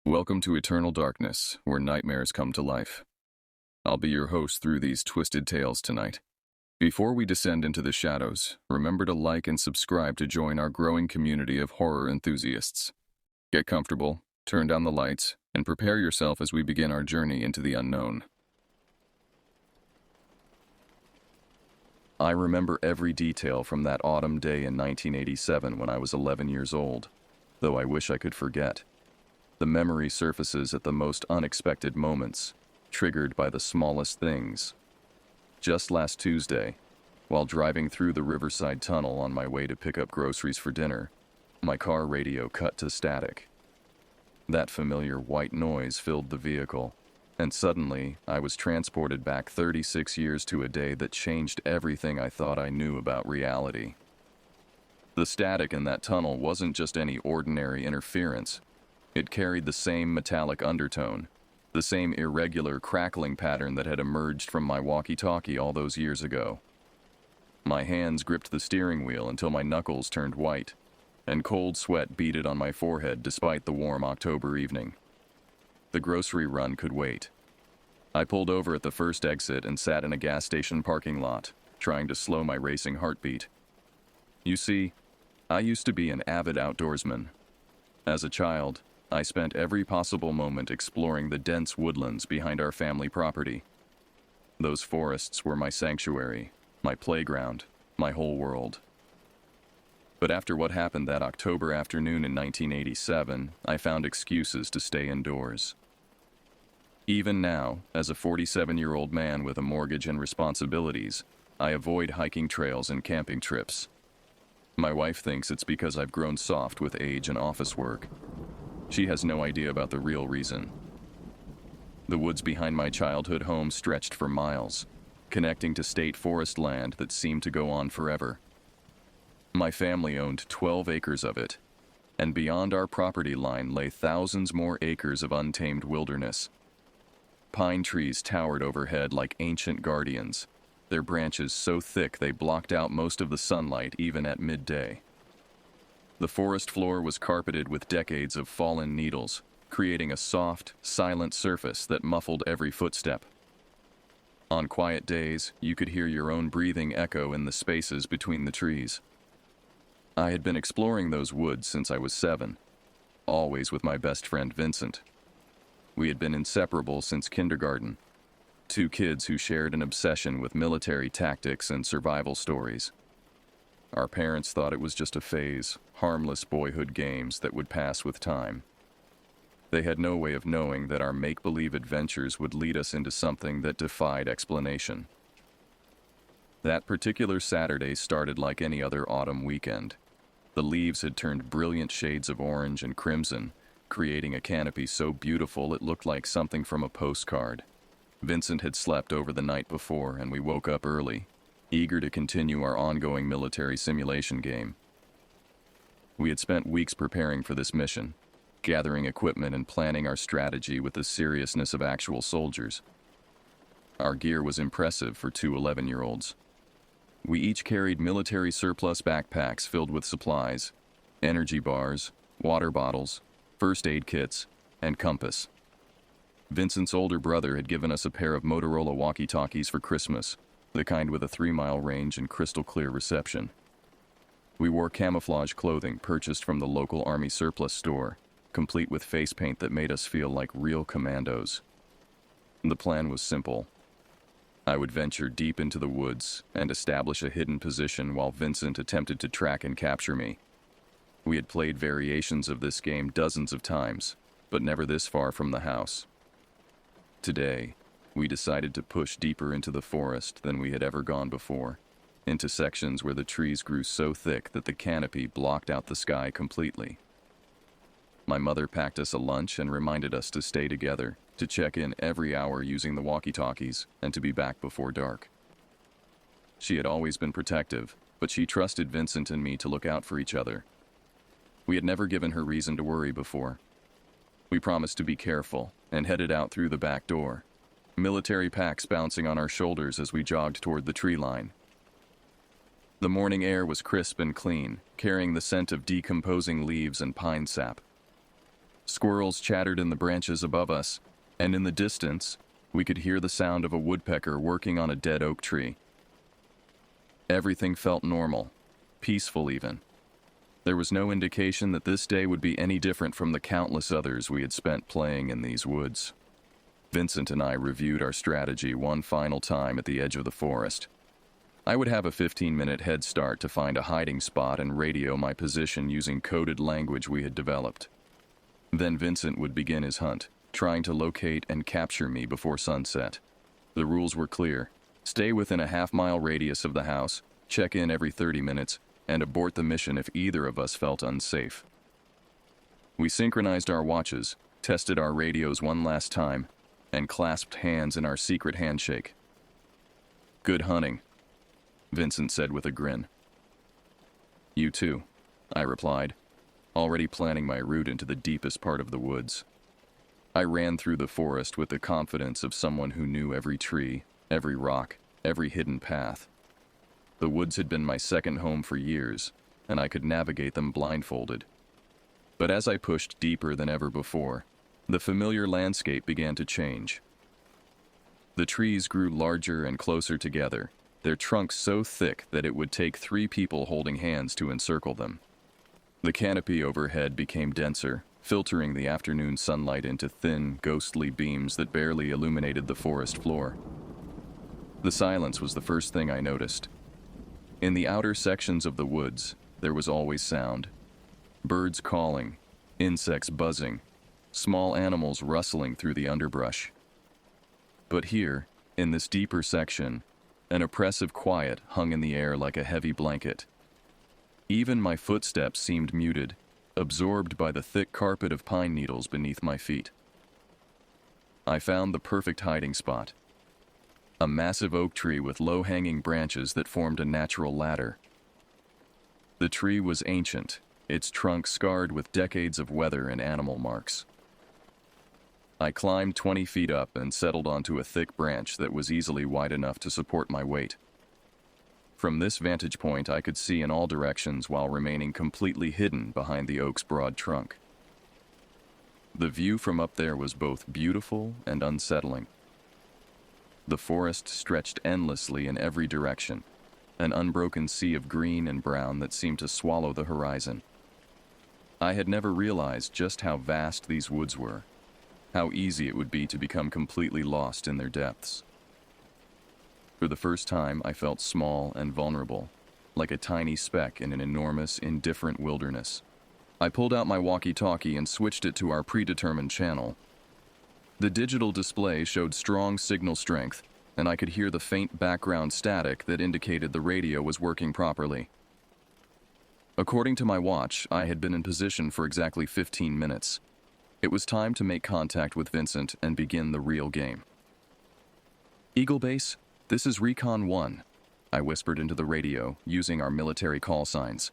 Welcome to Eternal Darkness, where nightmares come to life. I'll be your host through these twisted tales tonight. Before we descend into the shadows, remember to like and subscribe to join our growing community of horror enthusiasts. Get comfortable, turn down the lights, and prepare yourself as we begin our journey into the unknown. I remember every detail from that autumn day in 1987 when I was 11 years old, though I wish I could forget. The memory surfaces at the most unexpected moments, triggered by the smallest things. Just last Tuesday, while driving through the Riverside Tunnel on my way to pick up groceries for dinner, my car radio cut to static. That familiar white noise filled the vehicle, and suddenly I was transported back 36 years to a day that changed everything I thought I knew about reality. The static in that tunnel wasn't just any ordinary interference. It carried the same metallic undertone, the same irregular crackling pattern that had emerged from my walkie-talkie all those years ago. My hands gripped the steering wheel until my knuckles turned white, and cold sweat beaded on my forehead despite the warm October evening. The grocery run could wait. I pulled over at the first exit and sat in a gas station parking lot, trying to slow my racing heartbeat. You see, I used to be an avid outdoorsman. As a child, I spent every possible moment exploring the dense woodlands behind our family property. Those forests were my sanctuary, my playground, my whole world. But after what happened that October afternoon in 1987, I found excuses to stay indoors. Even now, as a 47-year-old man with a mortgage and responsibilities, I avoid hiking trails and camping trips. My wife thinks it's because I've grown soft with age and office work. She has no idea about the real reason. The woods behind my childhood home stretched for miles, connecting to state forest land that seemed to go on forever. My family owned 12 acres of it, and beyond our property line lay thousands more acres of untamed wilderness. Pine trees towered overhead like ancient guardians, their branches so thick they blocked out most of the sunlight even at midday. The forest floor was carpeted with decades of fallen needles, creating a soft, silent surface that muffled every footstep. On quiet days, you could hear your own breathing echo in the spaces between the trees. I had been exploring those woods since I was 7, always with my best friend Vincent. We had been inseparable since kindergarten, two kids who shared an obsession with military tactics and survival stories. Our parents thought it was just a phase, harmless boyhood games that would pass with time. They had no way of knowing that our make-believe adventures would lead us into something that defied explanation. That particular Saturday started like any other autumn weekend. The leaves had turned brilliant shades of orange and crimson, creating a canopy so beautiful it looked like something from a postcard. Vincent had slept over the night before, and we woke up early, eager to continue our ongoing military simulation game. We had spent weeks preparing for this mission, gathering equipment and planning our strategy with the seriousness of actual soldiers. Our gear was impressive for two 11-year-olds. We each carried military surplus backpacks filled with supplies, energy bars, water bottles, first aid kits, and compass. Vincent's older brother had given us a pair of Motorola walkie-talkies for Christmas, the kind with a 3-mile range and crystal-clear reception. We wore camouflage clothing purchased from the local Army surplus store, complete with face paint that made us feel like real commandos. The plan was simple. I would venture deep into the woods and establish a hidden position while Vincent attempted to track and capture me. We had played variations of this game dozens of times, but never this far from the house. Today, we decided to push deeper into the forest than we had ever gone before, into sections where the trees grew so thick that the canopy blocked out the sky completely. My mother packed us a lunch and reminded us to stay together, to check in every hour using the walkie-talkies, and to be back before dark. She had always been protective, but she trusted Vincent and me to look out for each other. We had never given her reason to worry before. We promised to be careful and headed out through the back door, military packs bouncing on our shoulders as we jogged toward the tree line. The morning air was crisp and clean, carrying the scent of decomposing leaves and pine sap. Squirrels chattered in the branches above us, and in the distance, we could hear the sound of a woodpecker working on a dead oak tree. Everything felt normal, peaceful even. There was no indication that this day would be any different from the countless others we had spent playing in these woods. Vincent and I reviewed our strategy one final time at the edge of the forest. I would have a 15-minute head start to find a hiding spot and radio my position using coded language we had developed. Then Vincent would begin his hunt, trying to locate and capture me before sunset. The rules were clear. Stay within a half-mile radius of the house, check in every 30 minutes, and abort the mission if either of us felt unsafe. We synchronized our watches, tested our radios one last time, and clasped hands in our secret handshake. "Good hunting," Vincent said with a grin. "You too," I replied, already planning my route into the deepest part of the woods. I ran through the forest with the confidence of someone who knew every tree, every rock, every hidden path. The woods had been my second home for years, and I could navigate them blindfolded. But as I pushed deeper than ever before, the familiar landscape began to change. The trees grew larger and closer together, their trunks so thick that it would take 3 people holding hands to encircle them. The canopy overhead became denser, filtering the afternoon sunlight into thin, ghostly beams that barely illuminated the forest floor. The silence was the first thing I noticed. In the outer sections of the woods, there was always sound. Birds calling, insects buzzing, small animals rustling through the underbrush. But here, in this deeper section, an oppressive quiet hung in the air like a heavy blanket. Even my footsteps seemed muted, absorbed by the thick carpet of pine needles beneath my feet. I found the perfect hiding spot. A massive oak tree with low-hanging branches that formed a natural ladder. The tree was ancient, its trunk scarred with decades of weather and animal marks. I climbed 20 feet up and settled onto a thick branch that was easily wide enough to support my weight. From this vantage point, I could see in all directions while remaining completely hidden behind the oak's broad trunk. The view from up there was both beautiful and unsettling. The forest stretched endlessly in every direction, an unbroken sea of green and brown that seemed to swallow the horizon. I had never realized just how vast these woods were, how easy it would be to become completely lost in their depths. For the first time, I felt small and vulnerable, like a tiny speck in an enormous, indifferent wilderness. I pulled out my walkie-talkie and switched it to our predetermined channel. The digital display showed strong signal strength, and I could hear the faint background static that indicated the radio was working properly. According to my watch, I had been in position for exactly 15 minutes. It was time to make contact with Vincent and begin the real game. "Eagle Base, this is Recon 1, I whispered into the radio, using our military call signs.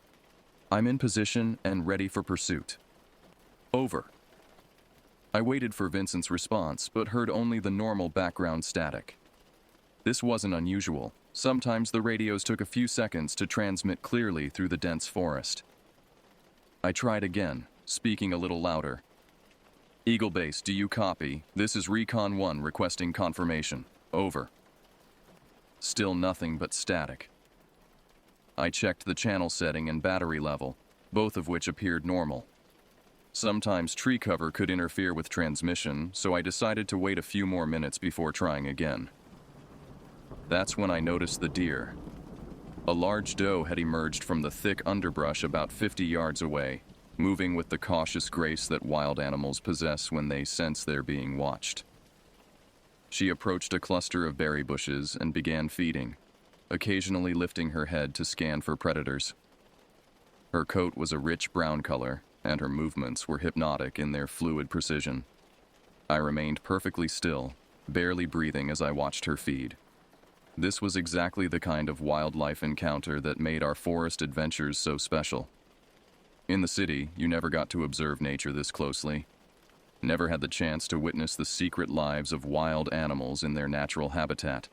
"I'm in position and ready for pursuit." "Over." I waited for Vincent's response, but heard only the normal background static. This wasn't unusual. Sometimes the radios took a few seconds to transmit clearly through the dense forest. I tried again, speaking a little louder. "Eagle Base, do you copy? This is Recon 1 requesting confirmation. Over." Still nothing but static. I checked the channel setting and battery level, both of which appeared normal. Sometimes tree cover could interfere with transmission, so I decided to wait a few more minutes before trying again. That's when I noticed the deer. A large doe had emerged from the thick underbrush about 50 yards away, moving with the cautious grace that wild animals possess when they sense they're being watched. She approached a cluster of berry bushes and began feeding, occasionally lifting her head to scan for predators. Her coat was a rich brown color, and her movements were hypnotic in their fluid precision. I remained perfectly still, barely breathing as I watched her feed. This was exactly the kind of wildlife encounter that made our forest adventures so special. In the city, you never got to observe nature this closely. Never had the chance to witness the secret lives of wild animals in their natural habitat.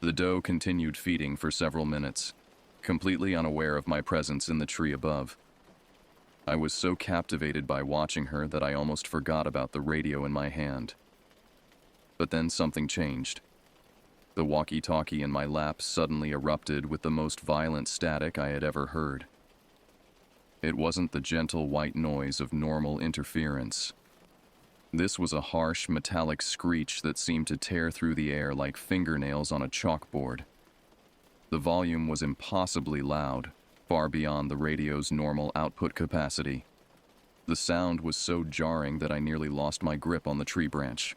The doe continued feeding for several minutes, completely unaware of my presence in the tree above. I was so captivated by watching her that I almost forgot about the radio in my hand. But then something changed. The walkie-talkie in my lap suddenly erupted with the most violent static I had ever heard. It wasn't the gentle white noise of normal interference. This was a harsh, metallic screech that seemed to tear through the air like fingernails on a chalkboard. The volume was impossibly loud, far beyond the radio's normal output capacity. The sound was so jarring that I nearly lost my grip on the tree branch.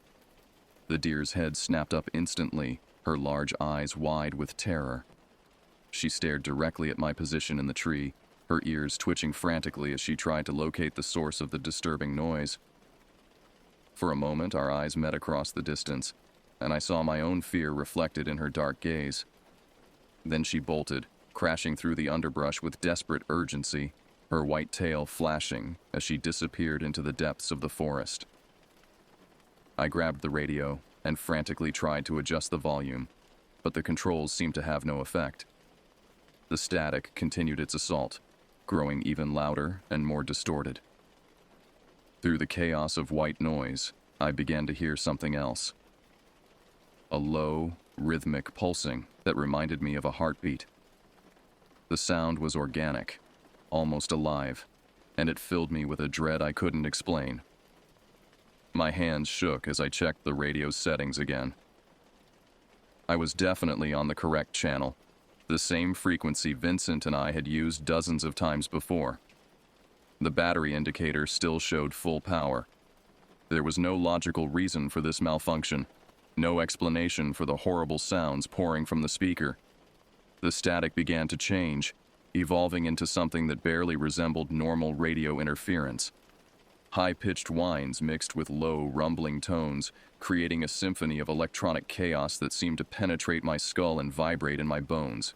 The deer's head snapped up instantly, her large eyes wide with terror. She stared directly at my position in the tree, her ears twitching frantically as she tried to locate the source of the disturbing noise. For a moment, our eyes met across the distance, and I saw my own fear reflected in her dark gaze. Then she bolted, crashing through the underbrush with desperate urgency, her white tail flashing as she disappeared into the depths of the forest. I grabbed the radio and frantically tried to adjust the volume, but the controls seemed to have no effect. The static continued its assault, growing even louder and more distorted. Through the chaos of white noise, I began to hear something else. A low, rhythmic pulsing that reminded me of a heartbeat. The sound was organic, almost alive, and it filled me with a dread I couldn't explain. My hands shook as I checked the radio's settings again. I was definitely on the correct channel, the same frequency Vincent and I had used dozens of times before. The battery indicator still showed full power. There was no logical reason for this malfunction, no explanation for the horrible sounds pouring from the speaker. The static began to change, evolving into something that barely resembled normal radio interference. High-pitched whines mixed with low, rumbling tones, creating a symphony of electronic chaos that seemed to penetrate my skull and vibrate in my bones.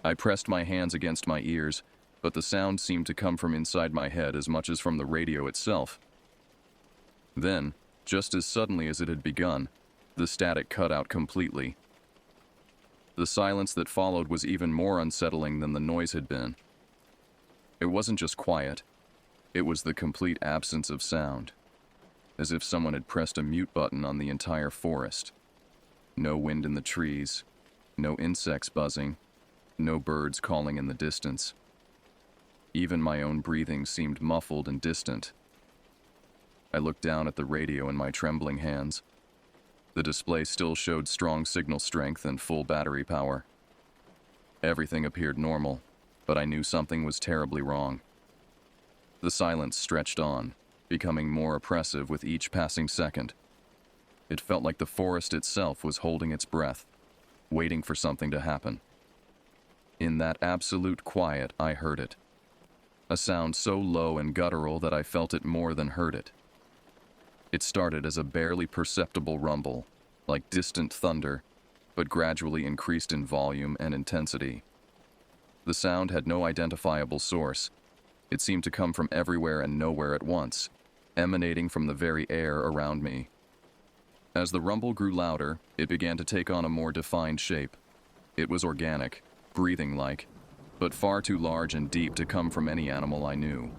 I pressed my hands against my ears, but the sound seemed to come from inside my head as much as from the radio itself. Then, just as suddenly as it had begun, the static cut out completely. The silence that followed was even more unsettling than the noise had been. It wasn't just quiet. It was the complete absence of sound, as if someone had pressed a mute button on the entire forest. No wind in the trees, no insects buzzing, no birds calling in the distance. Even my own breathing seemed muffled and distant. I looked down at the radio in my trembling hands. The display still showed strong signal strength and full battery power. Everything appeared normal, but I knew something was terribly wrong. The silence stretched on, becoming more oppressive with each passing second. It felt like the forest itself was holding its breath, waiting for something to happen. In that absolute quiet, I heard it. A sound so low and guttural that I felt it more than heard it. It started as a barely perceptible rumble, like distant thunder, but gradually increased in volume and intensity. The sound had no identifiable source. It seemed to come from everywhere and nowhere at once, emanating from the very air around me. As the rumble grew louder, it began to take on a more defined shape. It was organic, breathing-like, but far too large and deep to come from any animal I knew.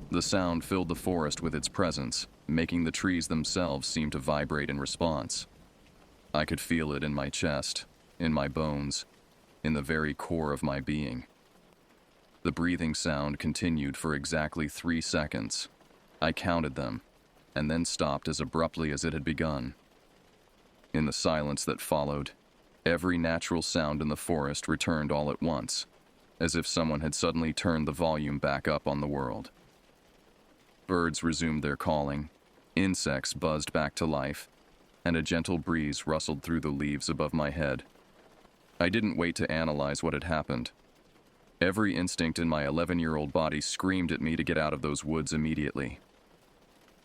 The sound filled the forest with its presence, making the trees themselves seem to vibrate in response. I could feel it in my chest, in my bones, in the very core of my being. The breathing sound continued for exactly 3 seconds. I counted them, and then stopped as abruptly as it had begun. In the silence that followed, every natural sound in the forest returned all at once, as if someone had suddenly turned the volume back up on the world. Birds resumed their calling, insects buzzed back to life, and a gentle breeze rustled through the leaves above my head. I didn't wait to analyze what had happened. Every instinct in my 11-year-old body screamed at me to get out of those woods immediately.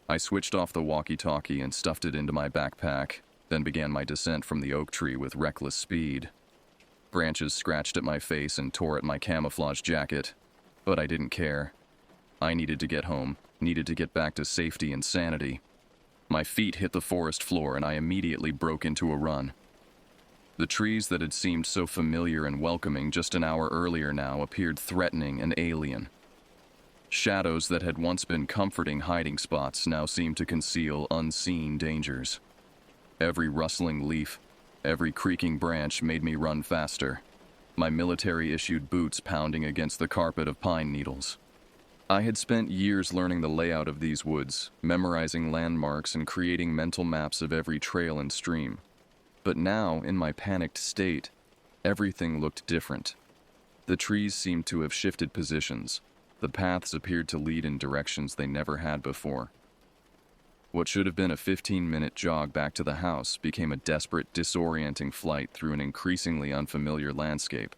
I switched off the walkie-talkie and stuffed it into my backpack, then began my descent from the oak tree with reckless speed. Branches scratched at my face and tore at my camouflage jacket, but I didn't care. I needed to get home, needed to get back to safety and sanity. My feet hit the forest floor and I immediately broke into a run. The trees that had seemed so familiar and welcoming just an hour earlier now appeared threatening and alien, Shadows that had once been comforting hiding spots now seemed to conceal unseen dangers. Every rustling leaf, every creaking branch made me run faster, my military-issued boots pounding against the carpet of pine needles. I had spent years learning the layout of these woods, memorizing landmarks and creating mental maps of every trail and stream. But now, in my panicked state, everything looked different. The trees seemed to have shifted positions. The paths appeared to lead in directions they never had before. What should have been a 15-minute jog back to the house became a desperate, disorienting flight through an increasingly unfamiliar landscape.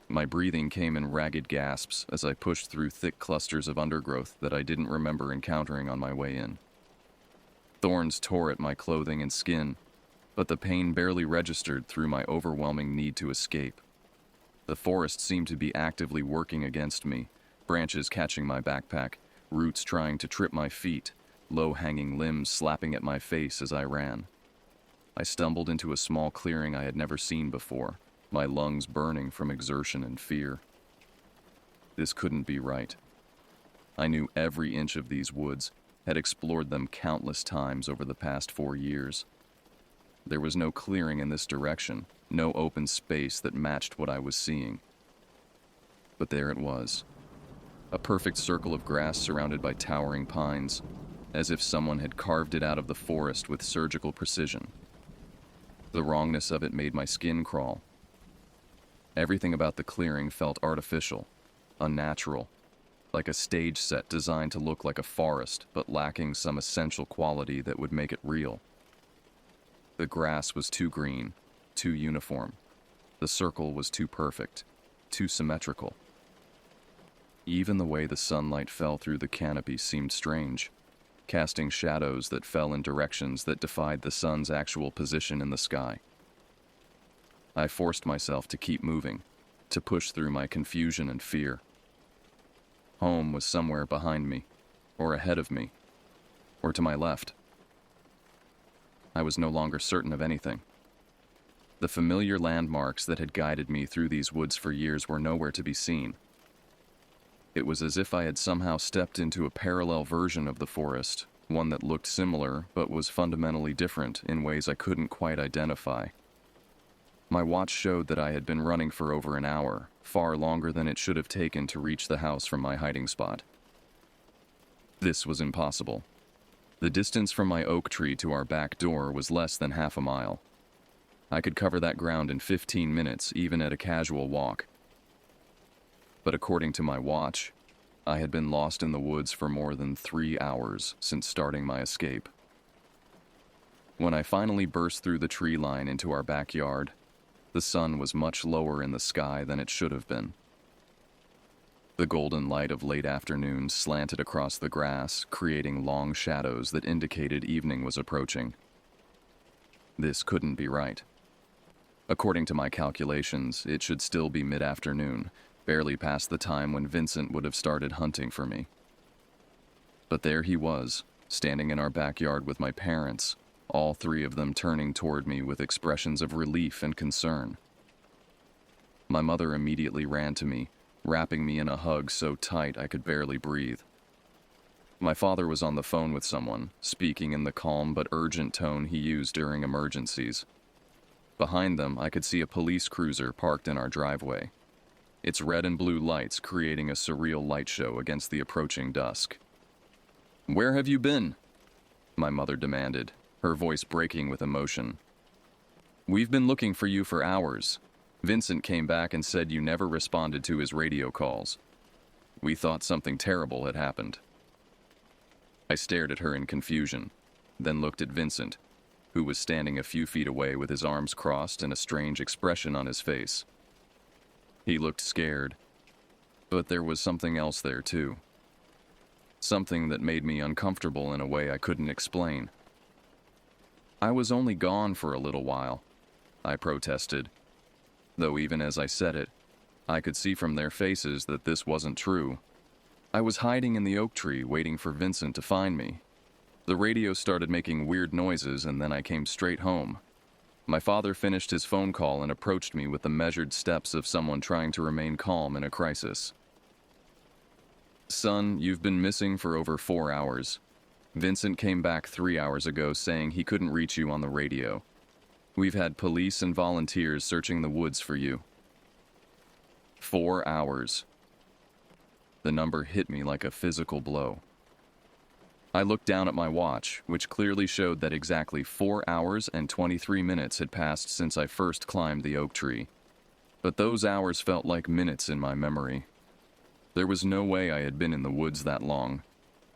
My breathing came in ragged gasps as I pushed through thick clusters of undergrowth that I didn't remember encountering on my way in. Thorns tore at my clothing and skin, but the pain barely registered through my overwhelming need to escape. The forest seemed to be actively working against me, branches catching my backpack, roots trying to trip my feet, low-hanging limbs slapping at my face as I ran. I stumbled into a small clearing I had never seen before, my lungs burning from exertion and fear. This couldn't be right. I knew every inch of these woods, had explored them countless times over the past 4 years. There was no clearing in this direction, no open space that matched what I was seeing. But there it was, a perfect circle of grass surrounded by towering pines, as if someone had carved it out of the forest with surgical precision. The wrongness of it made my skin crawl. Everything about the clearing felt artificial, unnatural, like a stage set designed to look like a forest, but lacking some essential quality that would make it real. The grass was too green, too uniform. The circle was too perfect, too symmetrical. Even the way the sunlight fell through the canopy seemed strange, casting shadows that fell in directions that defied the sun's actual position in the sky. I forced myself to keep moving, to push through my confusion and fear. Home was somewhere behind me, or ahead of me, or to my left. I was no longer certain of anything. The familiar landmarks that had guided me through these woods for years were nowhere to be seen. It was as if I had somehow stepped into a parallel version of the forest, one that looked similar but was fundamentally different in ways I couldn't quite identify. My watch showed that I had been running for over an hour, far longer than it should have taken to reach the house from my hiding spot. This was impossible. The distance from my oak tree to our back door was less than half a mile. I could cover that ground in 15 minutes, even at a casual walk. But according to my watch, I had been lost in the woods for more than 3 hours since starting my escape. When I finally burst through the tree line into our backyard, the sun was much lower in the sky than it should have been. The golden light of late afternoon slanted across the grass, creating long shadows that indicated evening was approaching. This couldn't be right. According to my calculations, it should still be mid-afternoon, barely past the time when Vincent would have started hunting for me. But there he was, standing in our backyard with my parents, all 3 of them turning toward me with expressions of relief and concern. My mother immediately ran to me, wrapping me in a hug so tight I could barely breathe. My father was on the phone with someone, speaking in the calm but urgent tone he used during emergencies. Behind them, I could see a police cruiser parked in our driveway, its red and blue lights creating a surreal light show against the approaching dusk. "Where have you been?" my mother demanded, her voice breaking with emotion. "We've been looking for you for hours. Vincent came back and said you never responded to his radio calls. We thought something terrible had happened." I stared at her in confusion, then looked at Vincent, who was standing a few feet away with his arms crossed and a strange expression on his face. He looked scared, but there was something else there too. Something that made me uncomfortable in a way I couldn't explain. "I was only gone for a little while," I protested, though even as I said it, I could see from their faces that this wasn't true. I was hiding in the oak tree waiting for Vincent to find me. The radio started making weird noises and then I came straight home. My father finished his phone call and approached me with the measured steps of someone trying to remain calm in a crisis. Son, you've been missing for over 4 hours. Vincent came back 3 hours ago saying he couldn't reach you on the radio. We've had police and volunteers searching the woods for you. 4 hours. The number hit me like a physical blow. I looked down at my watch, which clearly showed that exactly 4 hours and 23 minutes had passed since I first climbed the oak tree. But those hours felt like minutes in my memory. There was no way I had been in the woods that long.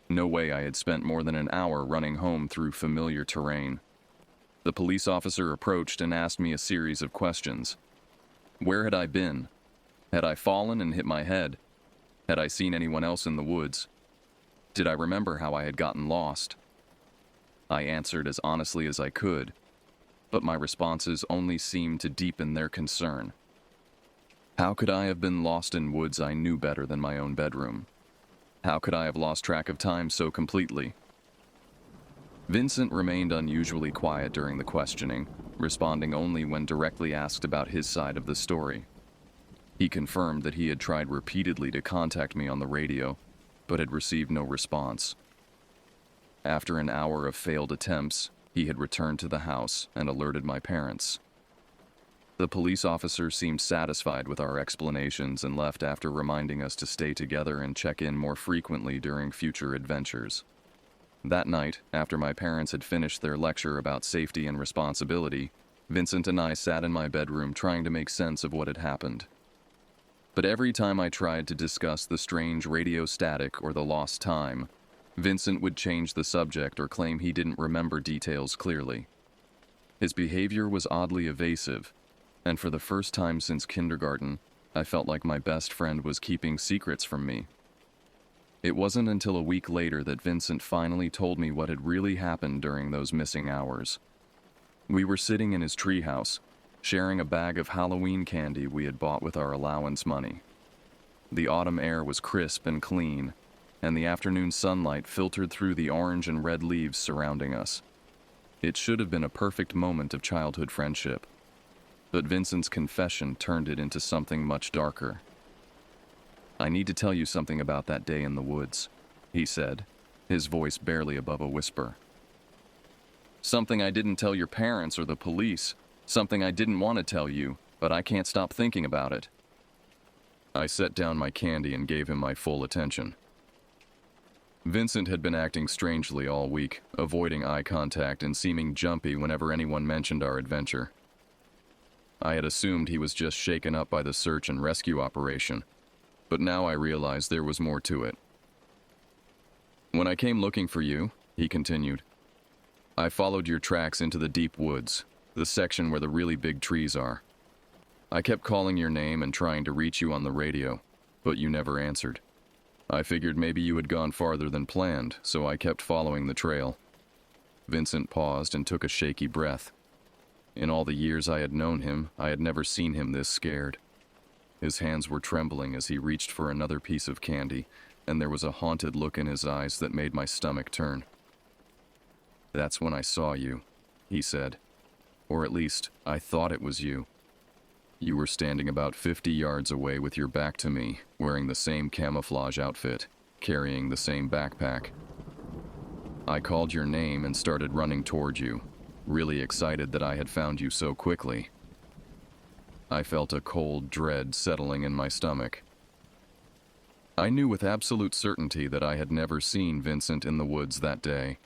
No way I had spent more than an hour running home through familiar terrain. The police officer approached and asked me a series of questions. Where had I been? Had I fallen and hit my head? Had I seen anyone else in the woods? Did I remember how I had gotten lost? I answered as honestly as I could, but my responses only seemed to deepen their concern. How could I have been lost in woods I knew better than my own bedroom? How could I have lost track of time so completely? Vincent remained unusually quiet during the questioning, responding only when directly asked about his side of the story. He confirmed that he had tried repeatedly to contact me on the radio, but had received no response. After an hour of failed attempts, he had returned to the house and alerted my parents. The police officer seemed satisfied with our explanations and left after reminding us to stay together and check in more frequently during future adventures. That night, after my parents had finished their lecture about safety and responsibility, Vincent and I sat in my bedroom trying to make sense of what had happened. But every time I tried to discuss the strange radio static or the lost time, Vincent would change the subject or claim he didn't remember details clearly. His behavior was oddly evasive, and for the first time since kindergarten, I felt like my best friend was keeping secrets from me. It wasn't until a week later that Vincent finally told me what had really happened during those missing hours. We were sitting in his treehouse, sharing a bag of Halloween candy we had bought with our allowance money. The autumn air was crisp and clean, and the afternoon sunlight filtered through the orange and red leaves surrounding us. It should have been a perfect moment of childhood friendship, but Vincent's confession turned it into something much darker. I need to tell you something about that day in the woods, he said, his voice barely above a whisper. Something I didn't tell your parents or the police. Something I didn't want to tell you, but I can't stop thinking about it. I set down my candy and gave him my full attention. Vincent had been acting strangely all week, avoiding eye contact and seeming jumpy whenever anyone mentioned our adventure. I had assumed he was just shaken up by the search and rescue operation, but now I realized there was more to it. When I came looking for you, he continued, I followed your tracks into the deep woods, the section where the really big trees are. I kept calling your name and trying to reach you on the radio, but you never answered. I figured maybe you had gone farther than planned, so I kept following the trail. Vincent paused and took a shaky breath. In all the years I had known him, I had never seen him this scared. His hands were trembling as he reached for another piece of candy, and there was a haunted look in his eyes that made my stomach turn. That's when I saw you, he said. Or at least, I thought it was you. You were standing about 50 yards away with your back to me, wearing the same camouflage outfit, carrying the same backpack. I called your name and started running toward you, really excited that I had found you so quickly. I felt a cold dread settling in my stomach. I knew with absolute certainty that I had never seen Vincent in the woods that day.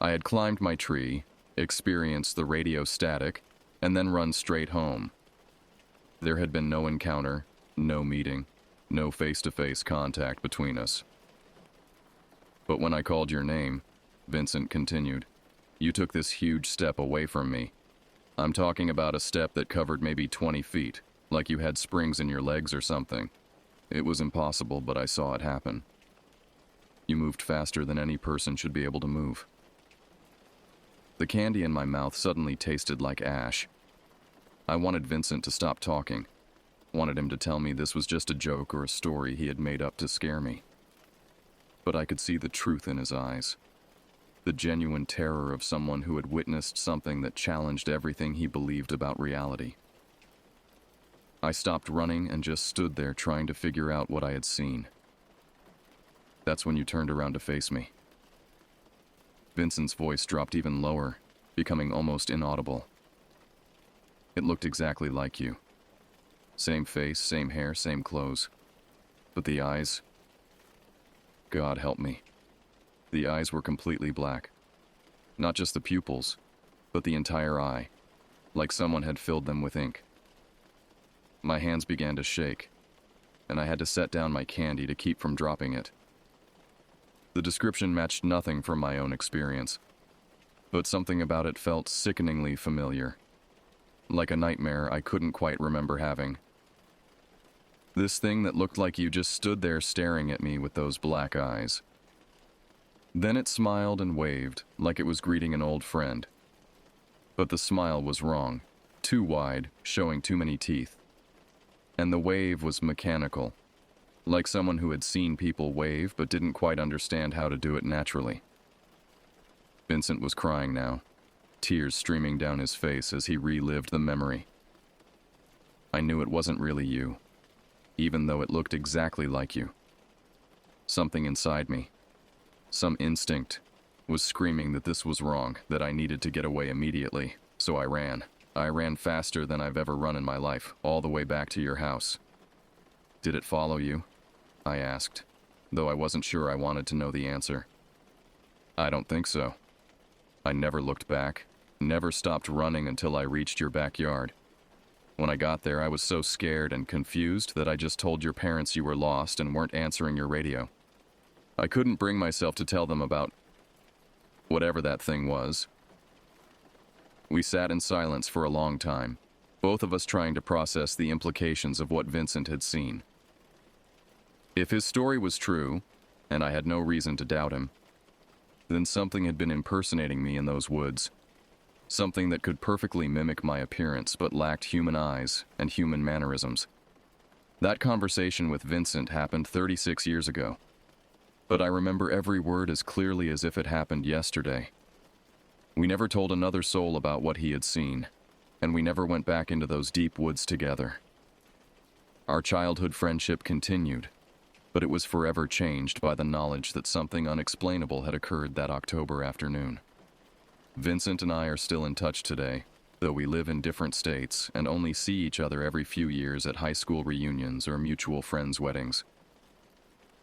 I had climbed my tree, experienced the radio static, and then run straight home. There had been no encounter, no meeting, no face-to-face contact between us. But when I called your name, Vincent continued, you took this huge step away from me. I'm talking about a step that covered maybe 20 feet, like you had springs in your legs or something. It was impossible, but I saw it happen. You moved faster than any person should be able to move. The candy in my mouth suddenly tasted like ash. I wanted Vincent to stop talking. Wanted him to tell me this was just a joke or a story he had made up to scare me. But I could see the truth in his eyes. The genuine terror of someone who had witnessed something that challenged everything he believed about reality. I stopped running and just stood there trying to figure out what I had seen. That's when you turned around to face me. Vincent's voice dropped even lower, becoming almost inaudible. It looked exactly like you. Same face, same hair, same clothes. But the eyes... God help me. The eyes were completely black. Not just the pupils, but the entire eye, like someone had filled them with ink. My hands began to shake, and I had to set down my candy to keep from dropping it. The description matched nothing from my own experience, but something about it felt sickeningly familiar, like a nightmare I couldn't quite remember having. This thing that looked like you just stood there staring at me with those black eyes. Then it smiled and waved, like it was greeting an old friend. But the smile was wrong, too wide, showing too many teeth. And the wave was mechanical, like someone who had seen people wave but didn't quite understand how to do it naturally. Vincent was crying now, tears streaming down his face as he relived the memory. I knew it wasn't really you, even though it looked exactly like you. Something inside me, some instinct, was screaming that this was wrong, that I needed to get away immediately, so I ran. I ran faster than I've ever run in my life, all the way back to your house. Did it follow you? I asked, though I wasn't sure I wanted to know the answer. I don't think so. I never looked back, never stopped running until I reached your backyard. When I got there, I was so scared and confused that I just told your parents you were lost and weren't answering your radio. I couldn't bring myself to tell them about whatever that thing was. We sat in silence for a long time, both of us trying to process the implications of what Vincent had seen. If his story was true, and I had no reason to doubt him, then something had been impersonating me in those woods. Something that could perfectly mimic my appearance but lacked human eyes and human mannerisms. That conversation with Vincent happened 36 years ago, but I remember every word as clearly as if it happened yesterday. We never told another soul about what he had seen, and we never went back into those deep woods together. Our childhood friendship continued, but it was forever changed by the knowledge that something unexplainable had occurred that October afternoon. Vincent and I are still in touch today, though we live in different states and only see each other every few years at high school reunions or mutual friends' weddings.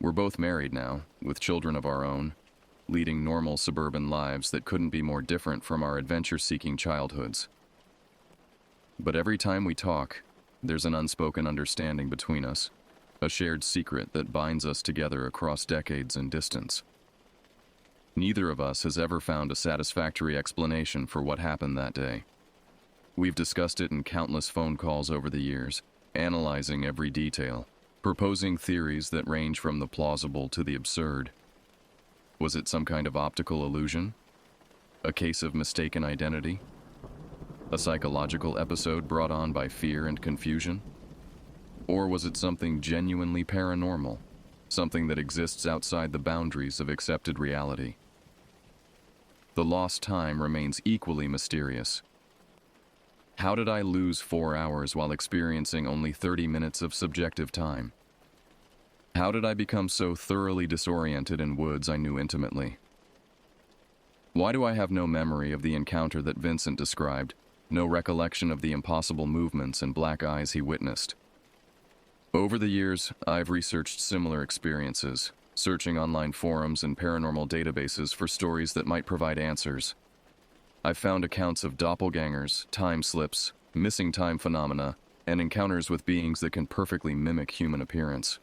We're both married now, with children of our own, leading normal suburban lives that couldn't be more different from our adventure-seeking childhoods. But every time we talk, there's an unspoken understanding between us, a shared secret that binds us together across decades and distance. Neither of us has ever found a satisfactory explanation for what happened that day. We've discussed it in countless phone calls over the years, analyzing every detail, proposing theories that range from the plausible to the absurd. Was it some kind of optical illusion? A case of mistaken identity? A psychological episode brought on by fear and confusion? Or was it something genuinely paranormal, something that exists outside the boundaries of accepted reality? The lost time remains equally mysterious. How did I lose 4 hours while experiencing only 30 minutes of subjective time? How did I become so thoroughly disoriented in woods I knew intimately? Why do I have no memory of the encounter that Vincent described, no recollection of the impossible movements and black eyes he witnessed? Over the years, I've researched similar experiences, searching online forums and paranormal databases for stories that might provide answers. I've found accounts of doppelgangers, time slips, missing time phenomena, and encounters with beings that can perfectly mimic human appearance.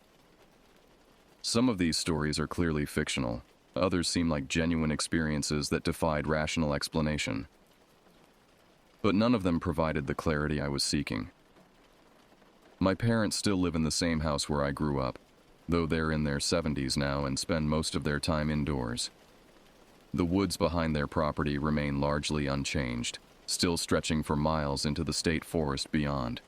Some of these stories are clearly fictional. Others seem like genuine experiences that defied rational explanation. But none of them provided the clarity I was seeking. My parents still live in the same house where I grew up, though they're in their 70s now and spend most of their time indoors. The woods behind their property remain largely unchanged, still stretching for miles into the state forest beyond.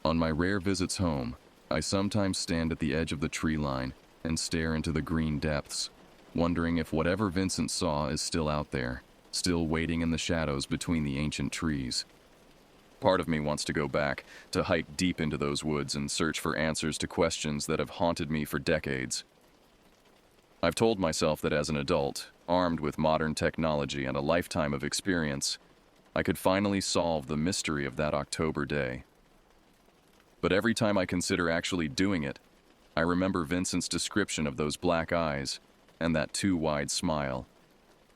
On my rare visits home, I sometimes stand at the edge of the tree line and stare into the green depths, wondering if whatever Vincent saw is still out there, still waiting in the shadows between the ancient trees. Part of me wants to go back, to hike deep into those woods and search for answers to questions that have haunted me for decades. I've told myself that as an adult, armed with modern technology and a lifetime of experience, I could finally solve the mystery of that October day. But every time I consider actually doing it, I remember Vincent's description of those black eyes and that too wide smile,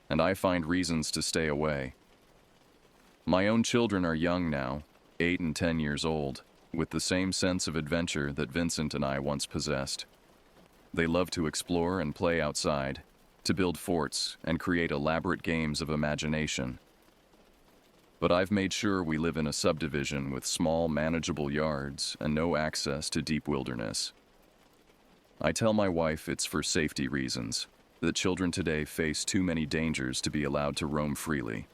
and I find reasons to stay away. My own children are young now, 8 and 10 years old, with the same sense of adventure that Vincent and I once possessed. They love to explore and play outside, to build forts and create elaborate games of imagination. But I've made sure we live in a subdivision with small, manageable yards and no access to deep wilderness. I tell my wife it's for safety reasons, that children today face too many dangers to be allowed to roam freely.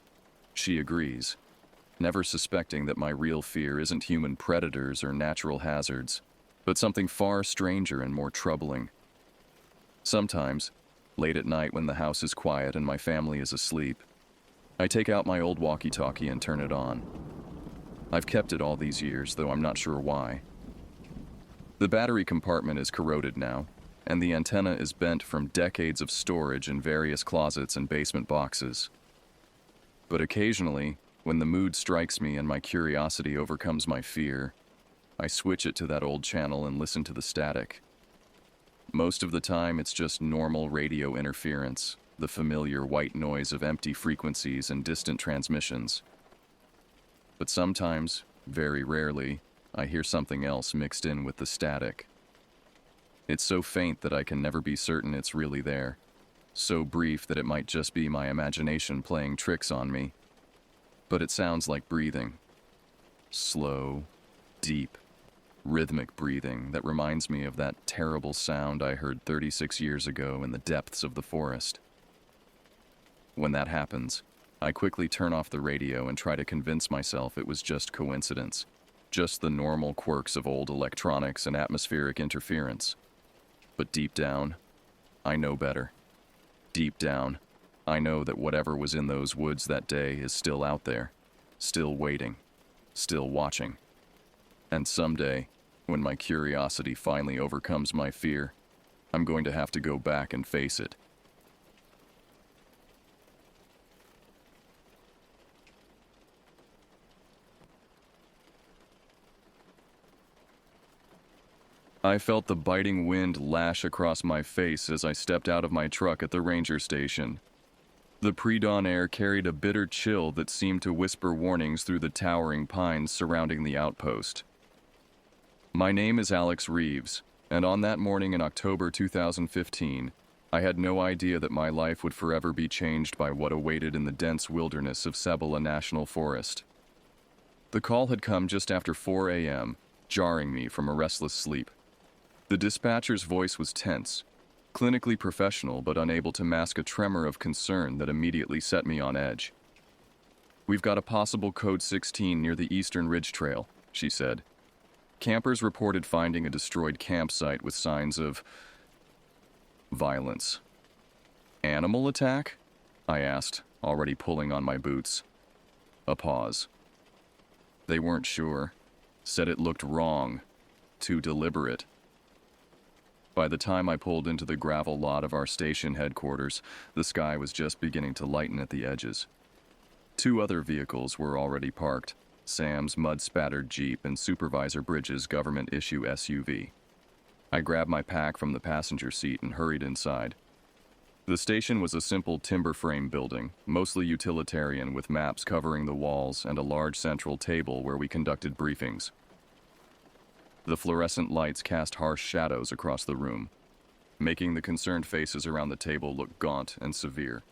She agrees, never suspecting that my real fear isn't human predators or natural hazards, but something far stranger and more troubling. Sometimes, late at night when the house is quiet and my family is asleep, I take out my old walkie-talkie and turn it on. I've kept it all these years, though I'm not sure why. The battery compartment is corroded now, and the antenna is bent from decades of storage in various closets and basement boxes. But occasionally, when the mood strikes me and my curiosity overcomes my fear, I switch it to that old channel and listen to the static. Most of the time, it's just normal radio interference, the familiar white noise of empty frequencies and distant transmissions. But sometimes, very rarely, I hear something else mixed in with the static. It's so faint that I can never be certain it's really there, so brief that it might just be my imagination playing tricks on me. But it sounds like breathing. Slow, deep, rhythmic breathing that reminds me of that terrible sound I heard 36 years ago in the depths of the forest. When that happens, I quickly turn off the radio and try to convince myself it was just coincidence, just the normal quirks of old electronics and atmospheric interference. But deep down, I know better. Deep down, I know that whatever was in those woods that day is still out there, still waiting, still watching. And someday, when my curiosity finally overcomes my fear, I'm going to have to go back and face it. I felt the biting wind lash across my face as I stepped out of my truck at the ranger station. The pre-dawn air carried a bitter chill that seemed to whisper warnings through the towering pines surrounding the outpost. My name is Alex Reeves, and on that morning in October 2015, I had no idea that my life would forever be changed by what awaited in the dense wilderness of Cebolla National Forest. The call had come just after 4 a.m., jarring me from a restless sleep. The dispatcher's voice was tense, clinically professional but unable to mask a tremor of concern that immediately set me on edge. "We've got a possible Code 16 near the Eastern Ridge Trail," she said. Campers reported finding a destroyed campsite with signs of violence. "Animal attack?" I asked, already pulling on my boots. A pause. They weren't sure. Said it looked wrong. Too deliberate. By the time I pulled into the gravel lot of our station headquarters, the sky was just beginning to lighten at the edges. 2 other vehicles were already parked, Sam's mud-spattered Jeep and Supervisor Bridges' government-issue SUV. I grabbed my pack from the passenger seat and hurried inside. The station was a simple timber frame building, mostly utilitarian with maps covering the walls and a large central table where we conducted briefings. The fluorescent lights cast harsh shadows across the room, making the concerned faces around the table look gaunt and severe.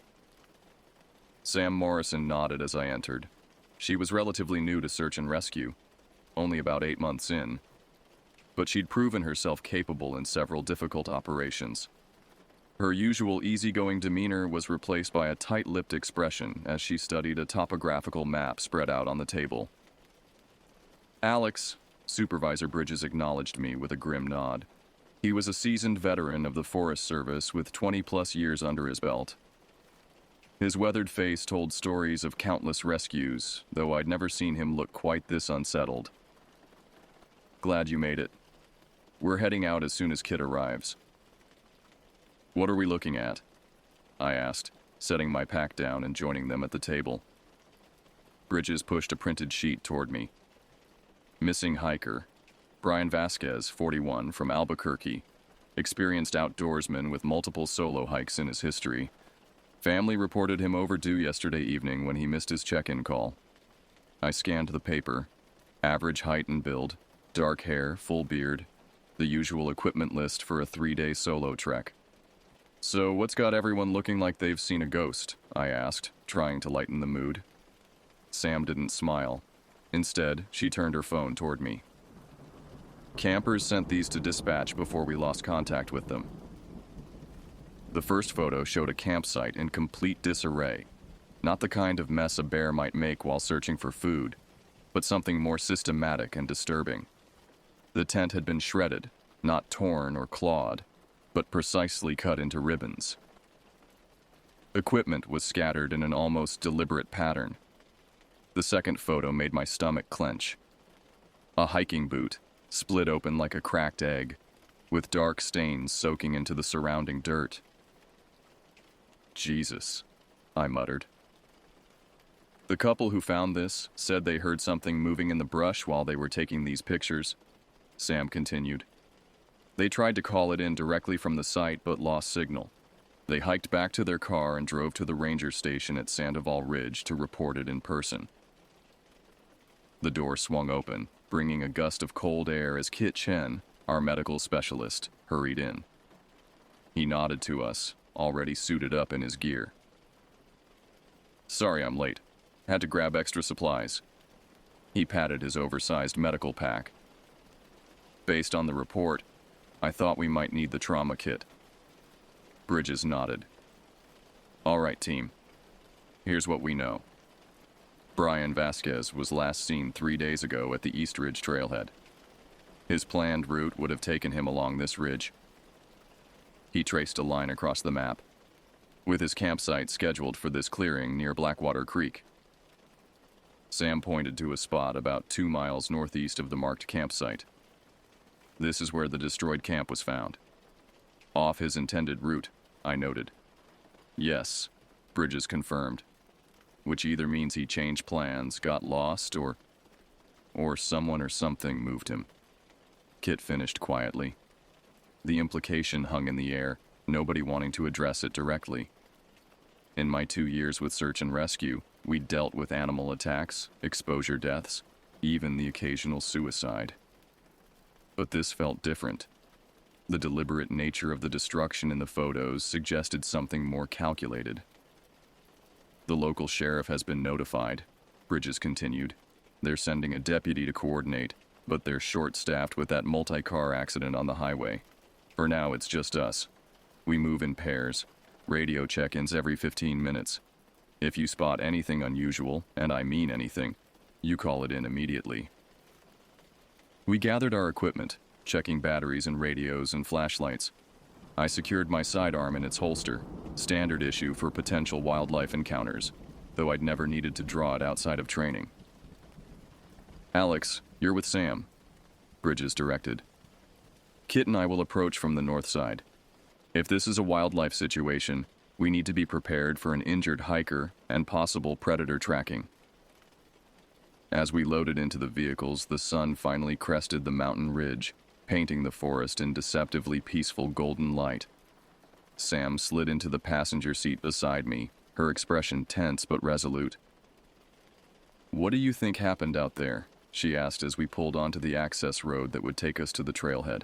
Sam Morrison nodded as I entered. She was relatively new to search and rescue, only about 8 months in, but she'd proven herself capable in several difficult operations. Her usual easygoing demeanor was replaced by a tight-lipped expression as she studied a topographical map spread out on the table. "Alex," Supervisor Bridges acknowledged me with a grim nod. He was a seasoned veteran of the Forest Service with 20-plus years under his belt. His weathered face told stories of countless rescues, though I'd never seen him look quite this unsettled. "Glad you made it. We're heading out as soon as Kit arrives." What are we looking at? I asked, setting my pack down and joining them at the table. Bridges pushed a printed sheet toward me. Missing hiker. Brian Vasquez, 41, from Albuquerque. Experienced outdoorsman with multiple solo hikes in his history. Family reported him overdue yesterday evening when he missed his check-in call. I scanned the paper. Average height and build, dark hair, full beard, the usual equipment list for a 3-day solo trek. So what's got everyone looking like they've seen a ghost? I asked, trying to lighten the mood. Sam didn't smile. Instead, she turned her phone toward me. Campers sent these to dispatch before we lost contact with them. The first photo showed a campsite in complete disarray. Not the kind of mess a bear might make while searching for food, but something more systematic and disturbing. The tent had been shredded, not torn or clawed, but precisely cut into ribbons. Equipment was scattered in an almost deliberate pattern. The second photo made my stomach clench. A hiking boot, split open like a cracked egg, with dark stains soaking into the surrounding dirt. Jesus, I muttered. The couple who found this said they heard something moving in the brush while they were taking these pictures, Sam continued. They tried to call it in directly from the site but lost signal. They hiked back to their car and drove to the ranger station at Sandoval Ridge to report it in person. The door swung open, bringing a gust of cold air as Kit Chen, our medical specialist, hurried in. He nodded to us, already suited up in his gear. Sorry I'm late. Had to grab extra supplies. He patted his oversized medical pack. Based on the report, I thought we might need the trauma kit. Bridges nodded. All right, team. Here's what we know. Brian Vasquez was last seen 3 days ago at the East Ridge trailhead. His planned route would have taken him along this ridge. He traced a line across the map, with his campsite scheduled for this clearing near Blackwater Creek. Sam pointed to a spot about 2 miles northeast of the marked campsite. This is where the destroyed camp was found. Off his intended route, I noted. Yes, Bridges confirmed. Which either means he changed plans, got lost, or someone or something moved him. Kit finished quietly. The implication hung in the air, nobody wanting to address it directly. In my 2 years with search and rescue, we dealt with animal attacks, exposure deaths, even the occasional suicide. But this felt different. The deliberate nature of the destruction in the photos suggested something more calculated. The local sheriff has been notified, Bridges continued. They're sending a deputy to coordinate, but they're short-staffed with that multi-car accident on the highway. For now, it's just us. We move in pairs, radio check-ins every 15 minutes. If you spot anything unusual, and I mean anything, you call it in immediately. We gathered our equipment, checking batteries and radios and flashlights. I secured my sidearm in its holster, standard issue for potential wildlife encounters, though I'd never needed to draw it outside of training. Alex, you're with Sam, Bridges directed. Kit and I will approach from the north side. If this is a wildlife situation, we need to be prepared for an injured hiker and possible predator tracking. As we loaded into the vehicles, the sun finally crested the mountain ridge, painting the forest in deceptively peaceful golden light. Sam slid into the passenger seat beside me, her expression tense but resolute. What do you think happened out there? She asked as we pulled onto the access road that would take us to the trailhead.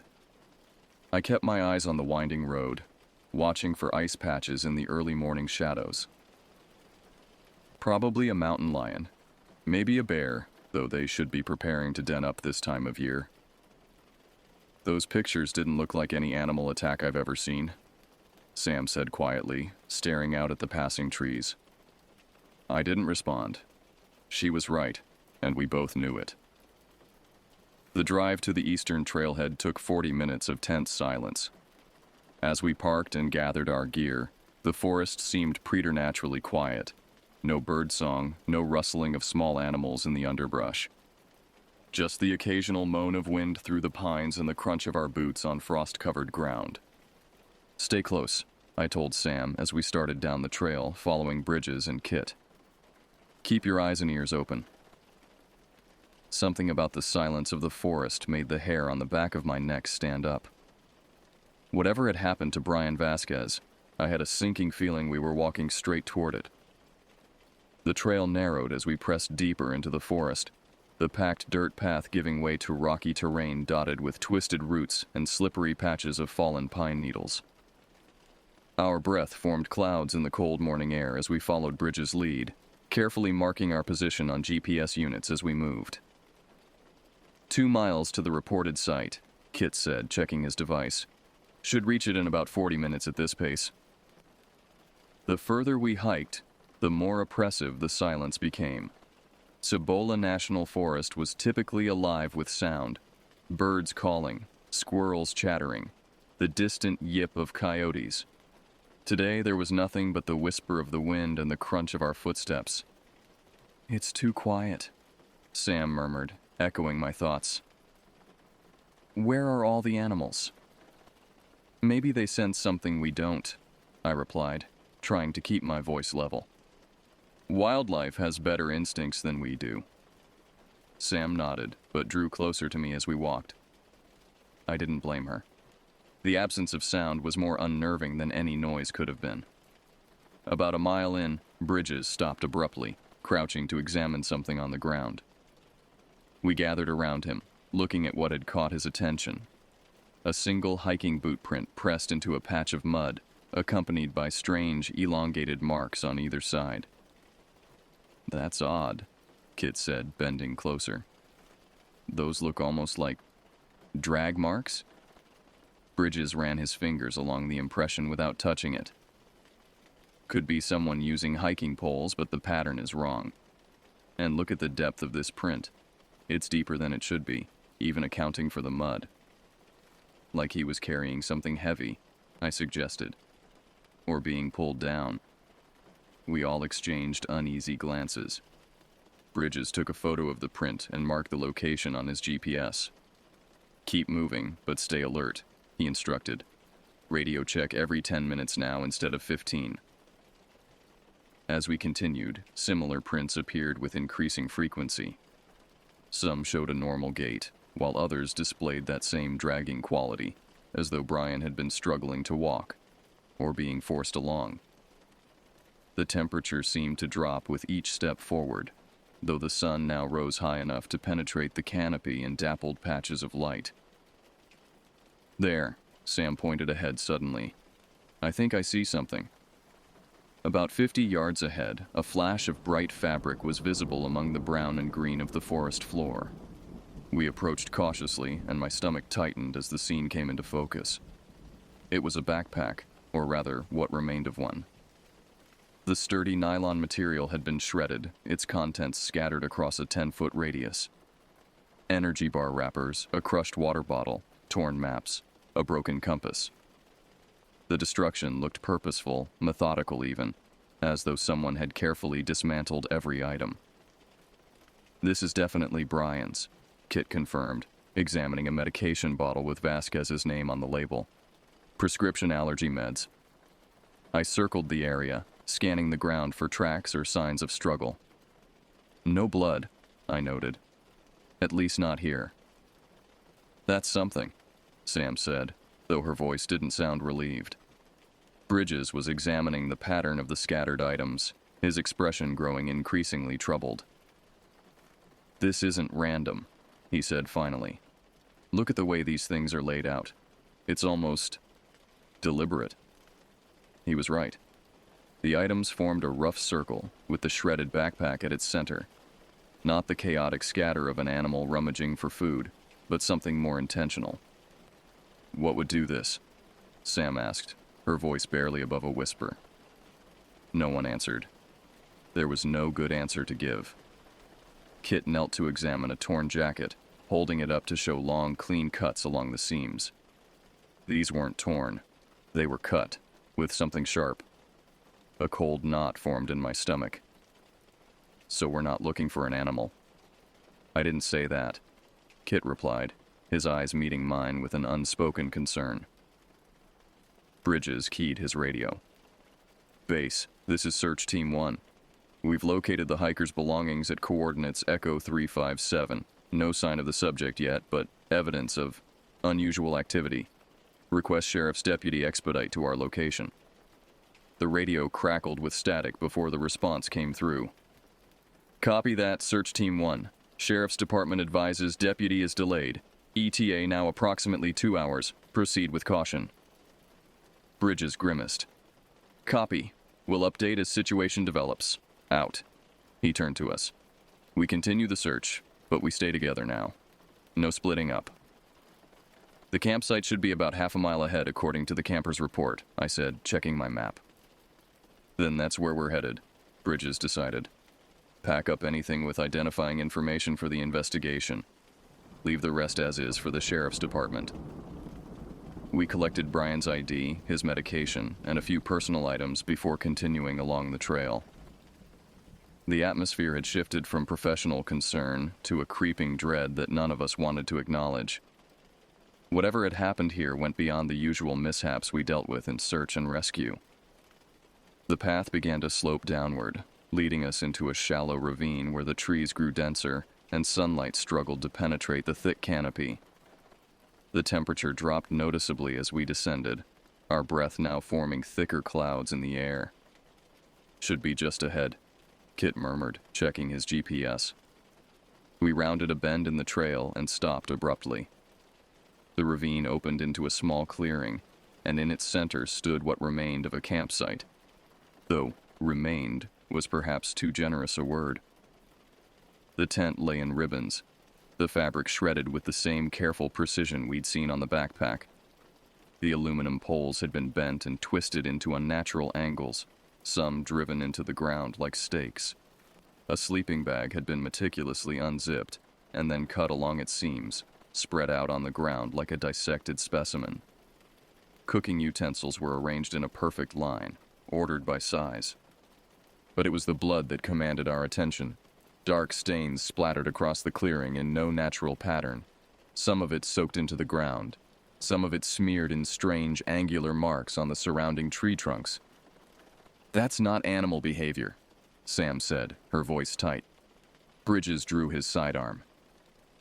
I kept my eyes on the winding road, watching for ice patches in the early morning shadows. Probably a mountain lion. Maybe a bear, though they should be preparing to den up this time of year. Those pictures didn't look like any animal attack I've ever seen, Sam said quietly, staring out at the passing trees. I didn't respond. She was right, and we both knew it. The drive to the eastern trailhead took 40 minutes of tense silence. As we parked and gathered our gear, the forest seemed preternaturally quiet. No birdsong, no rustling of small animals in the underbrush. Just the occasional moan of wind through the pines and the crunch of our boots on frost-covered ground. Stay close, I told Sam as we started down the trail, following Bridges and Kit. Keep your eyes and ears open. Something about the silence of the forest made the hair on the back of my neck stand up. Whatever had happened to Brian Vasquez, I had a sinking feeling we were walking straight toward it. The trail narrowed as we pressed deeper into the forest, the packed dirt path giving way to rocky terrain dotted with twisted roots and slippery patches of fallen pine needles. Our breath formed clouds in the cold morning air as we followed Bridges' lead, carefully marking our position on GPS units as we moved. 2 miles to the reported site, Kit said, checking his device. Should reach it in about 40 minutes at this pace. The further we hiked, the more oppressive the silence became. Cibola National Forest was typically alive with sound, birds calling, squirrels chattering, the distant yip of coyotes. Today there was nothing but the whisper of the wind and the crunch of our footsteps. "It's too quiet," Sam murmured, echoing my thoughts. "Where are all the animals?" "Maybe they sense something we don't," I replied, trying to keep my voice level. "Wildlife has better instincts than we do." Sam nodded, but drew closer to me as we walked. I didn't blame her. The absence of sound was more unnerving than any noise could have been. About a mile in, Bridges stopped abruptly, crouching to examine something on the ground. We gathered around him, looking at what had caught his attention. A single hiking boot print pressed into a patch of mud, accompanied by strange, elongated marks on either side. "That's odd," Kit said, bending closer. "Those look almost like drag marks?" Bridges ran his fingers along the impression without touching it. "Could be someone using hiking poles, but the pattern is wrong. And look at the depth of this print. It's deeper than it should be, even accounting for the mud." "Like he was carrying something heavy," I suggested. "Or being pulled down." We all exchanged uneasy glances. Bridges took a photo of the print and marked the location on his GPS. "Keep moving, but stay alert," he instructed. "Radio check every 10 minutes now instead of 15. As we continued, similar prints appeared with increasing frequency. Some showed a normal gait, while others displayed that same dragging quality, as though Brian had been struggling to walk, or being forced along. The temperature seemed to drop with each step forward, though the sun now rose high enough to penetrate the canopy in dappled patches of light. "There," Sam pointed ahead suddenly. "I think I see something." About 50 yards ahead, a flash of bright fabric was visible among the brown and green of the forest floor. We approached cautiously, and my stomach tightened as the scene came into focus. It was a backpack, or rather, what remained of one. The sturdy nylon material had been shredded, its contents scattered across a 10-foot radius. Energy bar wrappers, a crushed water bottle, torn maps, a broken compass. The destruction looked purposeful, methodical even, as though someone had carefully dismantled every item. "This is definitely Brian's," Kit confirmed, examining a medication bottle with Vasquez's name on the label. "Prescription allergy meds." I circled the area, scanning the ground for tracks or signs of struggle. "No blood," I noted. "At least not here." "That's something," Sam said, though her voice didn't sound relieved. Bridges was examining the pattern of the scattered items, his expression growing increasingly troubled. "This isn't random," he said finally. "Look at the way these things are laid out. It's almost deliberate." He was right. The items formed a rough circle, with the shredded backpack at its center. Not the chaotic scatter of an animal rummaging for food, but something more intentional. "What would do this?" Sam asked, her voice barely above a whisper. No one answered. There was no good answer to give. Kit knelt to examine a torn jacket, holding it up to show long, clean cuts along the seams. These weren't torn. They were cut, with something sharp. A cold knot formed in my stomach. "So we're not looking for an animal." "I didn't say that," Kit replied, his eyes meeting mine with an unspoken concern. Bridges keyed his radio. Base, this is Search Team 1. We've located the hiker's belongings at coordinates Echo 357. No sign of the subject yet, but evidence of unusual activity. Request Sheriff's Deputy expedite to our location. The radio crackled with static before the response came through. Copy that, Search Team 1. Sheriff's Department advises Deputy is delayed. ETA now approximately 2 hours. Proceed with caution. Bridges grimaced. Copy. We'll update as situation develops. Out. He turned to us. We continue the search, but we stay together now. No splitting up. The campsite should be about half a mile ahead according to the camper's report, I said, checking my map. Then that's where we're headed, Bridges decided. Pack up anything with identifying information for the investigation. Leave the rest as is for the Sheriff's Department. We collected Brian's ID, his medication, and a few personal items before continuing along the trail. The atmosphere had shifted from professional concern to a creeping dread that none of us wanted to acknowledge. Whatever had happened here went beyond the usual mishaps we dealt with in search and rescue. The path began to slope downward, leading us into a shallow ravine where the trees grew denser and sunlight struggled to penetrate the thick canopy. The temperature dropped noticeably as we descended, our breath now forming thicker clouds in the air. Should be just ahead, Kit murmured, checking his GPS. We rounded a bend in the trail and stopped abruptly. The ravine opened into a small clearing, and in its center stood what remained of a campsite. Though remained was perhaps too generous a word. The tent lay in ribbons, the fabric shredded with the same careful precision we'd seen on the backpack. The aluminum poles had been bent and twisted into unnatural angles, some driven into the ground like stakes. A sleeping bag had been meticulously unzipped and then cut along its seams, spread out on the ground like a dissected specimen. Cooking utensils were arranged in a perfect line, ordered by size. But it was the blood that commanded our attention. Dark stains splattered across the clearing in no natural pattern, some of it soaked into the ground, some of it smeared in strange angular marks on the surrounding tree trunks. That's not animal behavior, Sam said, her voice tight. Bridges drew his sidearm.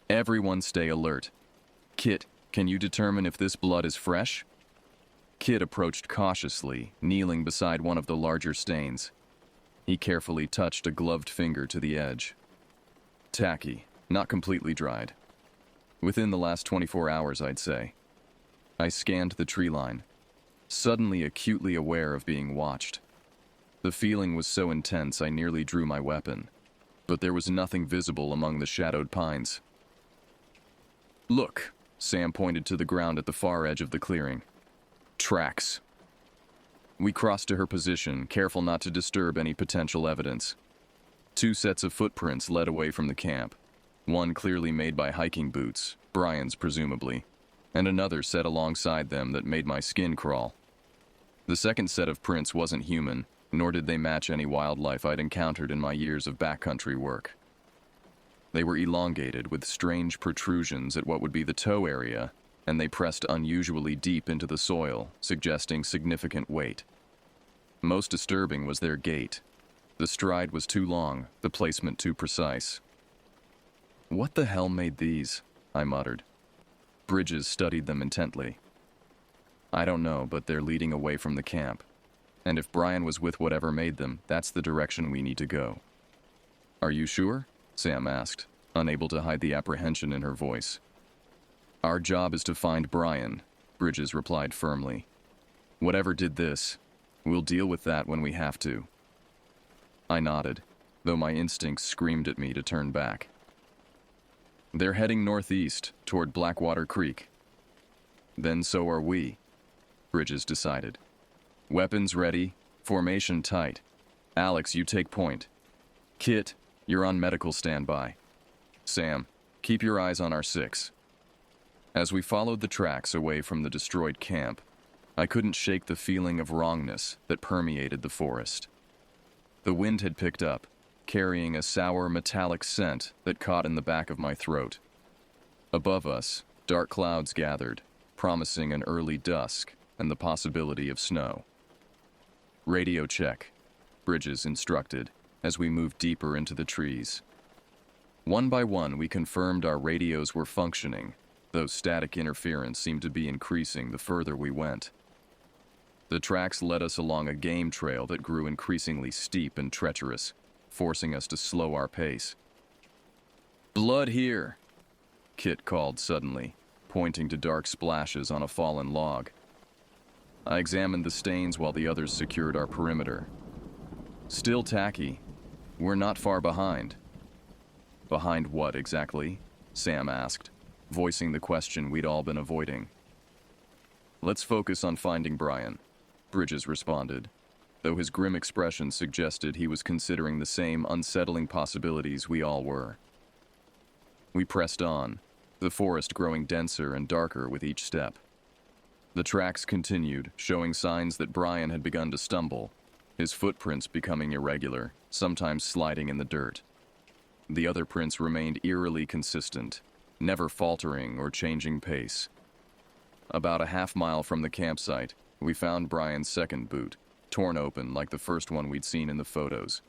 Everyone stay alert. Kit, can you determine if this blood is fresh? Kit approached cautiously, kneeling beside one of the larger stains. He carefully touched a gloved finger to the edge. Tacky, not completely dried. Within the last 24 hours, I'd say. I scanned the tree line, suddenly acutely aware of being watched. The feeling was so intense I nearly drew my weapon, but there was nothing visible among the shadowed pines. Look, Sam pointed to the ground at the far edge of the clearing. Tracks. We crossed to her position, careful not to disturb any potential evidence. 2 sets of footprints led away from the camp, one clearly made by hiking boots, Brian's presumably, and another set alongside them that made my skin crawl. The second set of prints wasn't human, nor did they match any wildlife I'd encountered in my years of backcountry work. They were elongated with strange protrusions at what would be the toe area, and they pressed unusually deep into the soil, suggesting significant weight. Most disturbing was their gait. The stride was too long, the placement too precise. What the hell made these? I muttered. Bridges studied them intently. I don't know, but they're leading away from the camp. And if Brian was with whatever made them, that's the direction we need to go. Are you sure? Sam asked, unable to hide the apprehension in her voice. Our job is to find Brian, Bridges replied firmly. Whatever did this, we'll deal with that when we have to. I nodded, though my instincts screamed at me to turn back. They're heading northeast, toward Blackwater Creek. Then so are we, Bridges decided. Weapons ready, formation tight. Alex, you take point. Kit, you're on medical standby. Sam, keep your eyes on our 6. As we followed the tracks away from the destroyed camp, I couldn't shake the feeling of wrongness that permeated the forest. The wind had picked up, carrying a sour metallic scent that caught in the back of my throat. Above us, dark clouds gathered, promising an early dusk, and the possibility of snow. "Radio check," Bridges instructed as we moved deeper into the trees. One by one, we confirmed our radios were functioning, though static interference seemed to be increasing the further we went. The tracks led us along a game trail that grew increasingly steep and treacherous, forcing us to slow our pace. "Blood here," Kit called suddenly, pointing to dark splashes on a fallen log. I examined the stains while the others secured our perimeter. "Still tacky. We're not far behind." "Behind what exactly?" Sam asked, voicing the question we'd all been avoiding. "Let's focus on finding Brian," Bridges responded, though his grim expression suggested he was considering the same unsettling possibilities we all were. We pressed on, the forest growing denser and darker with each step. The tracks continued, showing signs that Brian had begun to stumble, his footprints becoming irregular, sometimes sliding in the dirt. The other prints remained eerily consistent, never faltering or changing pace. About a half-mile from the campsite, we found Brian's second boot, torn open like the first one we'd seen in the photos.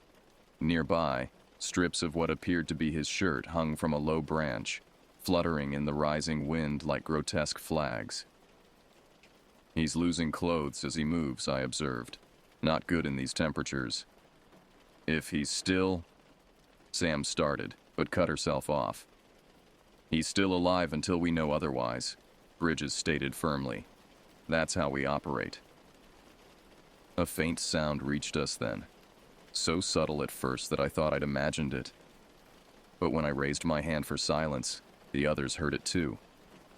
Nearby, strips of what appeared to be his shirt hung from a low branch, fluttering in the rising wind like grotesque flags. "He's losing clothes as he moves," I observed. "Not good in these temperatures." "If he's still..." Sam started, but cut herself off. "He's still alive until we know otherwise," Bridges stated firmly. "That's how we operate." A faint sound reached us then, so subtle at first that I thought I'd imagined it. But when I raised my hand for silence, the others heard it too.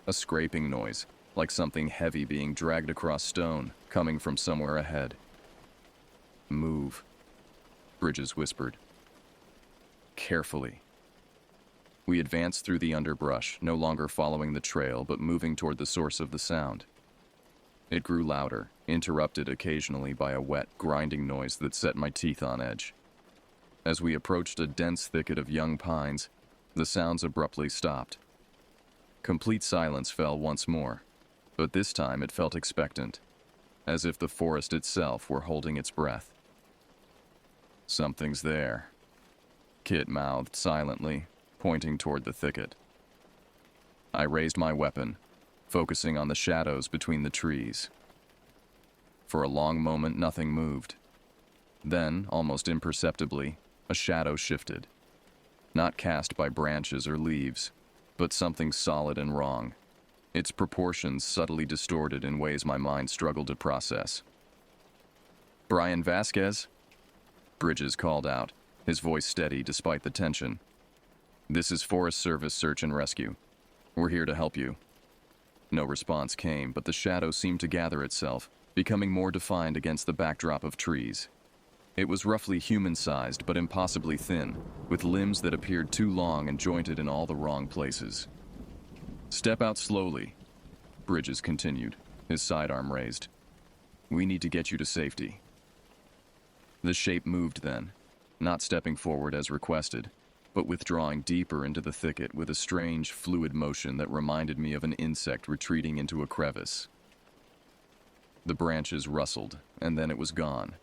A scraping noise, like something heavy being dragged across stone, coming from somewhere ahead. "Move," Bridges whispered. "Carefully." We advanced through the underbrush, no longer following the trail but moving toward the source of the sound. It grew louder, interrupted occasionally by a wet, grinding noise that set my teeth on edge. As we approached a dense thicket of young pines, the sounds abruptly stopped. Complete silence fell once more, but this time it felt expectant, as if the forest itself were holding its breath. "Something's there," Kit mouthed silently, pointing toward the thicket. I raised my weapon, focusing on the shadows between the trees. For a long moment, nothing moved. Then, almost imperceptibly, a shadow shifted. Not cast by branches or leaves, but something solid and wrong, its proportions subtly distorted in ways my mind struggled to process. "Brian Vasquez?" Bridges called out, his voice steady despite the tension. "This is Forest Service Search and Rescue. We're here to help you." No response came, but the shadow seemed to gather itself, becoming more defined against the backdrop of trees. It was roughly human-sized but impossibly thin, with limbs that appeared too long and jointed in all the wrong places. "Step out slowly," Bridges continued, his sidearm raised. "We need to get you to safety." The shape moved then, not stepping forward as requested, but withdrawing deeper into the thicket with a strange, fluid motion that reminded me of an insect retreating into a crevice. The branches rustled, and then it was gone,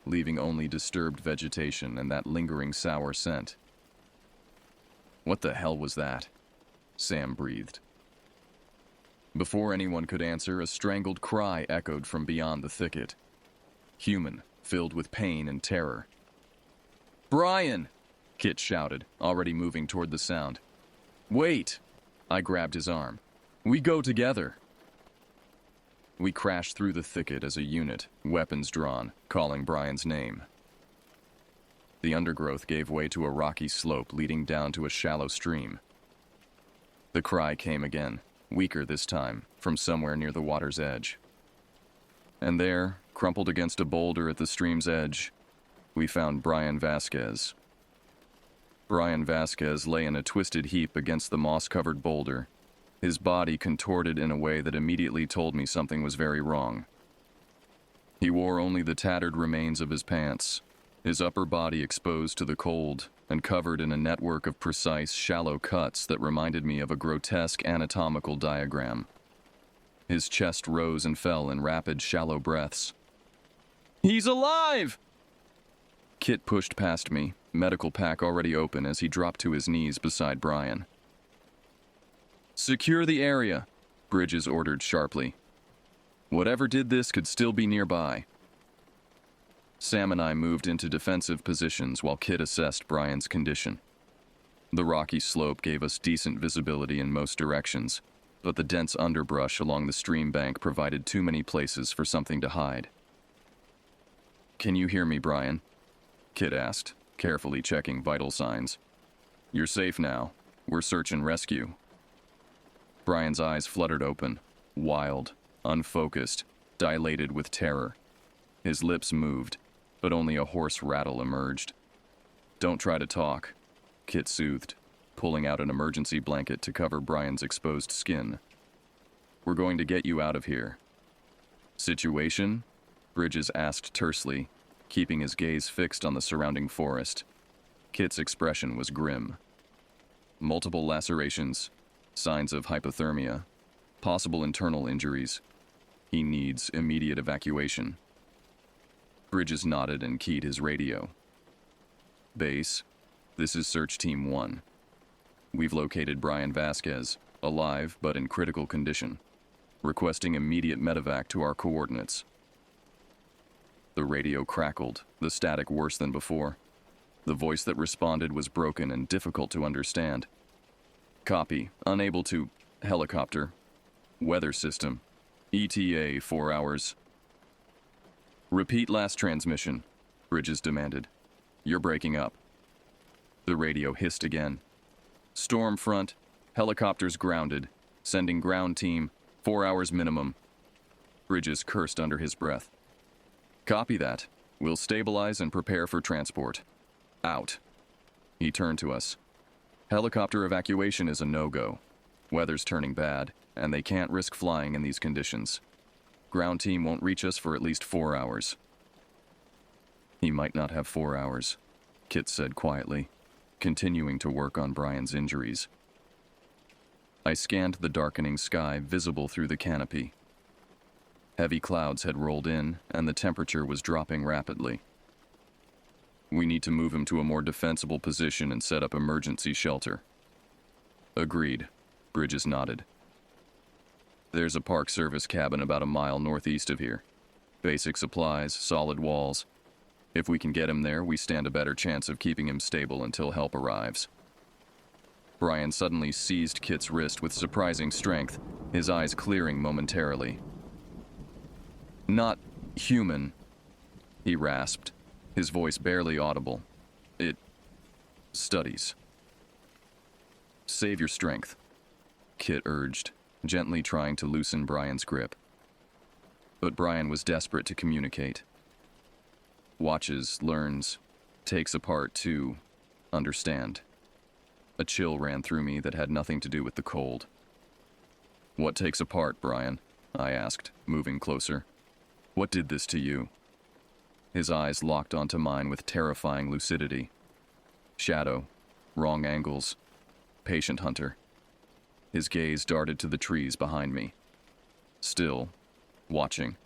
leaving only disturbed vegetation and that lingering sour scent. "What the hell was that?" Sam breathed. Before anyone could answer, a strangled cry echoed from beyond the thicket. Human, filled with pain and terror. "Brian!" Kit shouted, already moving toward the sound. "Wait!" I grabbed his arm. "We go together!" We crashed through the thicket as a unit, weapons drawn, calling Brian's name. The undergrowth gave way to a rocky slope leading down to a shallow stream. The cry came again, weaker this time, from somewhere near the water's edge. And there, crumpled against a boulder at the stream's edge, we found Brian Vasquez. Brian Vasquez lay in a twisted heap against the moss-covered boulder, his body contorted in a way that immediately told me something was very wrong. He wore only the tattered remains of his pants, his upper body exposed to the cold and covered in a network of precise, shallow cuts that reminded me of a grotesque anatomical diagram. His chest rose and fell in rapid, shallow breaths. "He's alive!" Kit pushed past me, medical pack already open, as he dropped to his knees beside Brian. "Secure the area," Bridges ordered sharply. "Whatever did this could still be nearby." Sam and I moved into defensive positions while Kit assessed Brian's condition. The rocky slope gave us decent visibility in most directions, but the dense underbrush along the stream bank provided too many places for something to hide. "Can you hear me, Brian?" Kit asked, carefully checking vital signs. "You're safe now. We're search and rescue." Brian's eyes fluttered open, wild, unfocused, dilated with terror. His lips moved, but only a hoarse rattle emerged. "Don't try to talk," Kit soothed, pulling out an emergency blanket to cover Brian's exposed skin. "We're going to get you out of here." "Situation?" Bridges asked tersely, keeping his gaze fixed on the surrounding forest. Kit's expression was grim. "Multiple lacerations, signs of hypothermia, possible internal injuries. He needs immediate evacuation." Bridges nodded and keyed his radio. "Base, this is Search Team 1. We've located Brian Vasquez, alive but in critical condition. Requesting immediate medevac to our coordinates." The radio crackled, the static worse than before. The voice that responded was broken and difficult to understand. "Copy. Unable to... Helicopter. Weather system. ETA 4 hours." "Repeat last transmission," Bridges demanded. "You're breaking up." The radio hissed again. "Storm front. Helicopters grounded. Sending ground team. 4 hours minimum." Bridges cursed under his breath. "Copy that. We'll stabilize and prepare for transport. Out." He turned to us. "Helicopter evacuation is a no-go. Weather's turning bad, and they can't risk flying in these conditions. Ground team won't reach us for at least 4 hours." "He might not have 4 hours," Kit said quietly, continuing to work on Brian's injuries. I scanned the darkening sky visible through the canopy. Heavy clouds had rolled in, and the temperature was dropping rapidly. "We need to move him to a more defensible position and set up emergency shelter." "Agreed," Bridges nodded. "There's a Park Service cabin about a mile northeast of here. Basic supplies, solid walls. If we can get him there, we stand a better chance of keeping him stable until help arrives." Brian suddenly seized Kit's wrist with surprising strength, his eyes clearing momentarily. "Not human," he rasped, his voice barely audible. "It... studies." "Save your strength," Kit urged, gently trying to loosen Brian's grip. But Brian was desperate to communicate. "Watches, learns, takes apart to understand." A chill ran through me that had nothing to do with the cold. "What takes apart, Brian?" I asked, moving closer. "What did this to you?" His eyes locked onto mine with terrifying lucidity. Shadow, wrong angles, patient hunter. His gaze darted to the trees behind me. Still, watching.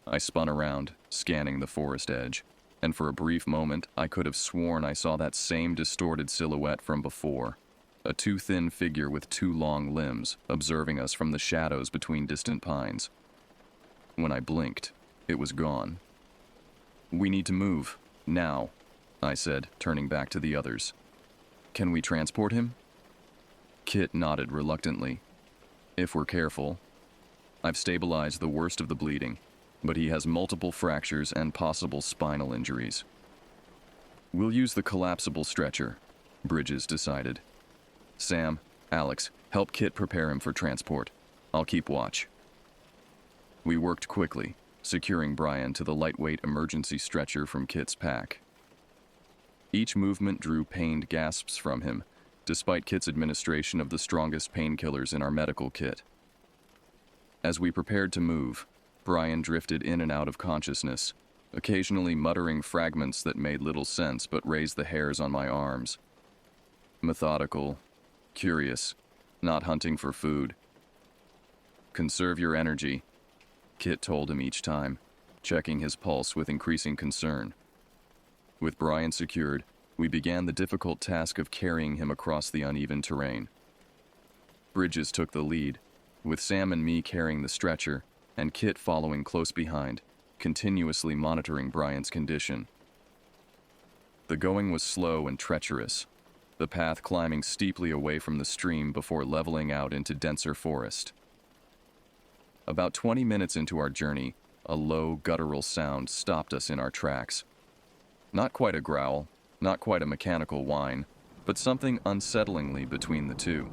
I spun around, scanning the forest edge, and for a brief moment I could have sworn I saw that same distorted silhouette from before, a too thin figure with 2 long limbs, observing us from the shadows between distant pines. When I blinked, it was gone. "We need to move, now," I said, turning back to the others. "Can we transport him?" Kit nodded reluctantly. "If we're careful. I've stabilized the worst of the bleeding, but he has multiple fractures and possible spinal injuries." "We'll use the collapsible stretcher," Bridges decided. "Sam, Alex, help Kit prepare him for transport. I'll keep watch." We worked quickly, securing Brian to the lightweight emergency stretcher from Kit's pack. Each movement drew pained gasps from him, despite Kit's administration of the strongest painkillers in our medical kit. As we prepared to move, Brian drifted in and out of consciousness, occasionally muttering fragments that made little sense but raised the hairs on my arms. Methodical, curious, not hunting for food. Conserve your energy, Kit told him each time, checking his pulse with increasing concern. With Brian secured, we began the difficult task of carrying him across the uneven terrain. Bridges took the lead, with Sam and me carrying the stretcher, and Kit following close behind, continuously monitoring Brian's condition. The going was slow and treacherous, the path climbing steeply away from the stream before leveling out into denser forest. About 20 minutes into our journey, a low, guttural sound stopped us in our tracks. Not quite a growl, not quite a mechanical whine, but something unsettlingly between the two.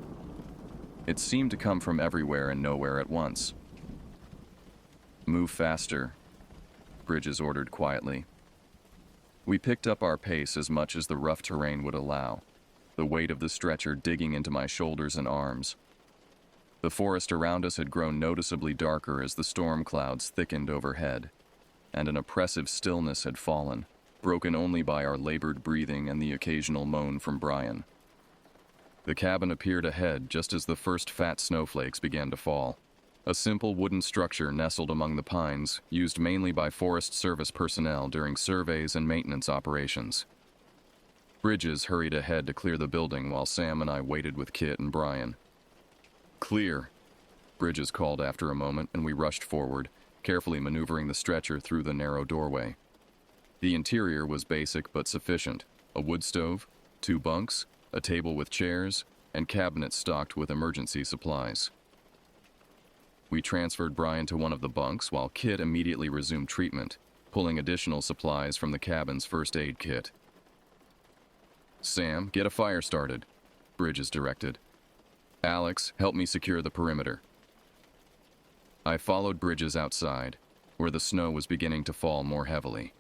It seemed to come from everywhere and nowhere at once. "Move faster," Bridges ordered quietly. We picked up our pace as much as the rough terrain would allow, the weight of the stretcher digging into my shoulders and arms. The forest around us had grown noticeably darker as the storm clouds thickened overhead, and an oppressive stillness had fallen, broken only by our labored breathing and the occasional moan from Brian. The cabin appeared ahead just as the first fat snowflakes began to fall. A simple wooden structure nestled among the pines, used mainly by Forest Service personnel during surveys and maintenance operations. Bridges hurried ahead to clear the building while Sam and I waited with Kit and Brian. "Clear," Bridges called after a moment, and we rushed forward, carefully maneuvering the stretcher through the narrow doorway. The interior was basic but sufficient: a wood stove, 2 bunks, a table with chairs, and cabinets stocked with emergency supplies. We transferred Brian to one of the bunks while Kit immediately resumed treatment, pulling additional supplies from the cabin's first aid kit. "Sam, get a fire started," Bridges directed. "Alex, help me secure the perimeter." I followed Bridges outside, where the snow was beginning to fall more heavily.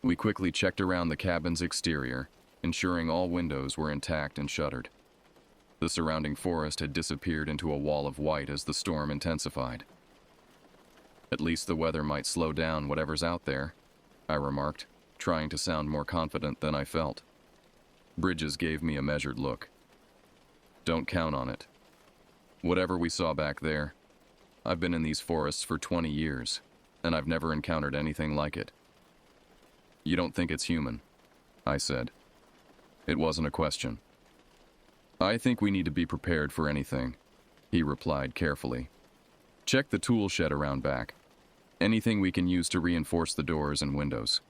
We quickly checked around the cabin's exterior, ensuring all windows were intact and shuttered. The surrounding forest had disappeared into a wall of white as the storm intensified. "At least the weather might slow down whatever's out there," I remarked, trying to sound more confident than I felt. Bridges gave me a measured look. "Don't count on it. Whatever we saw back there, I've been in these forests for 20 years, and I've never encountered anything like it." "You don't think it's human?" I said. It wasn't a question. "I think we need to be prepared for anything," he replied carefully. "Check the tool shed around back. Anything we can use to reinforce the doors and windows."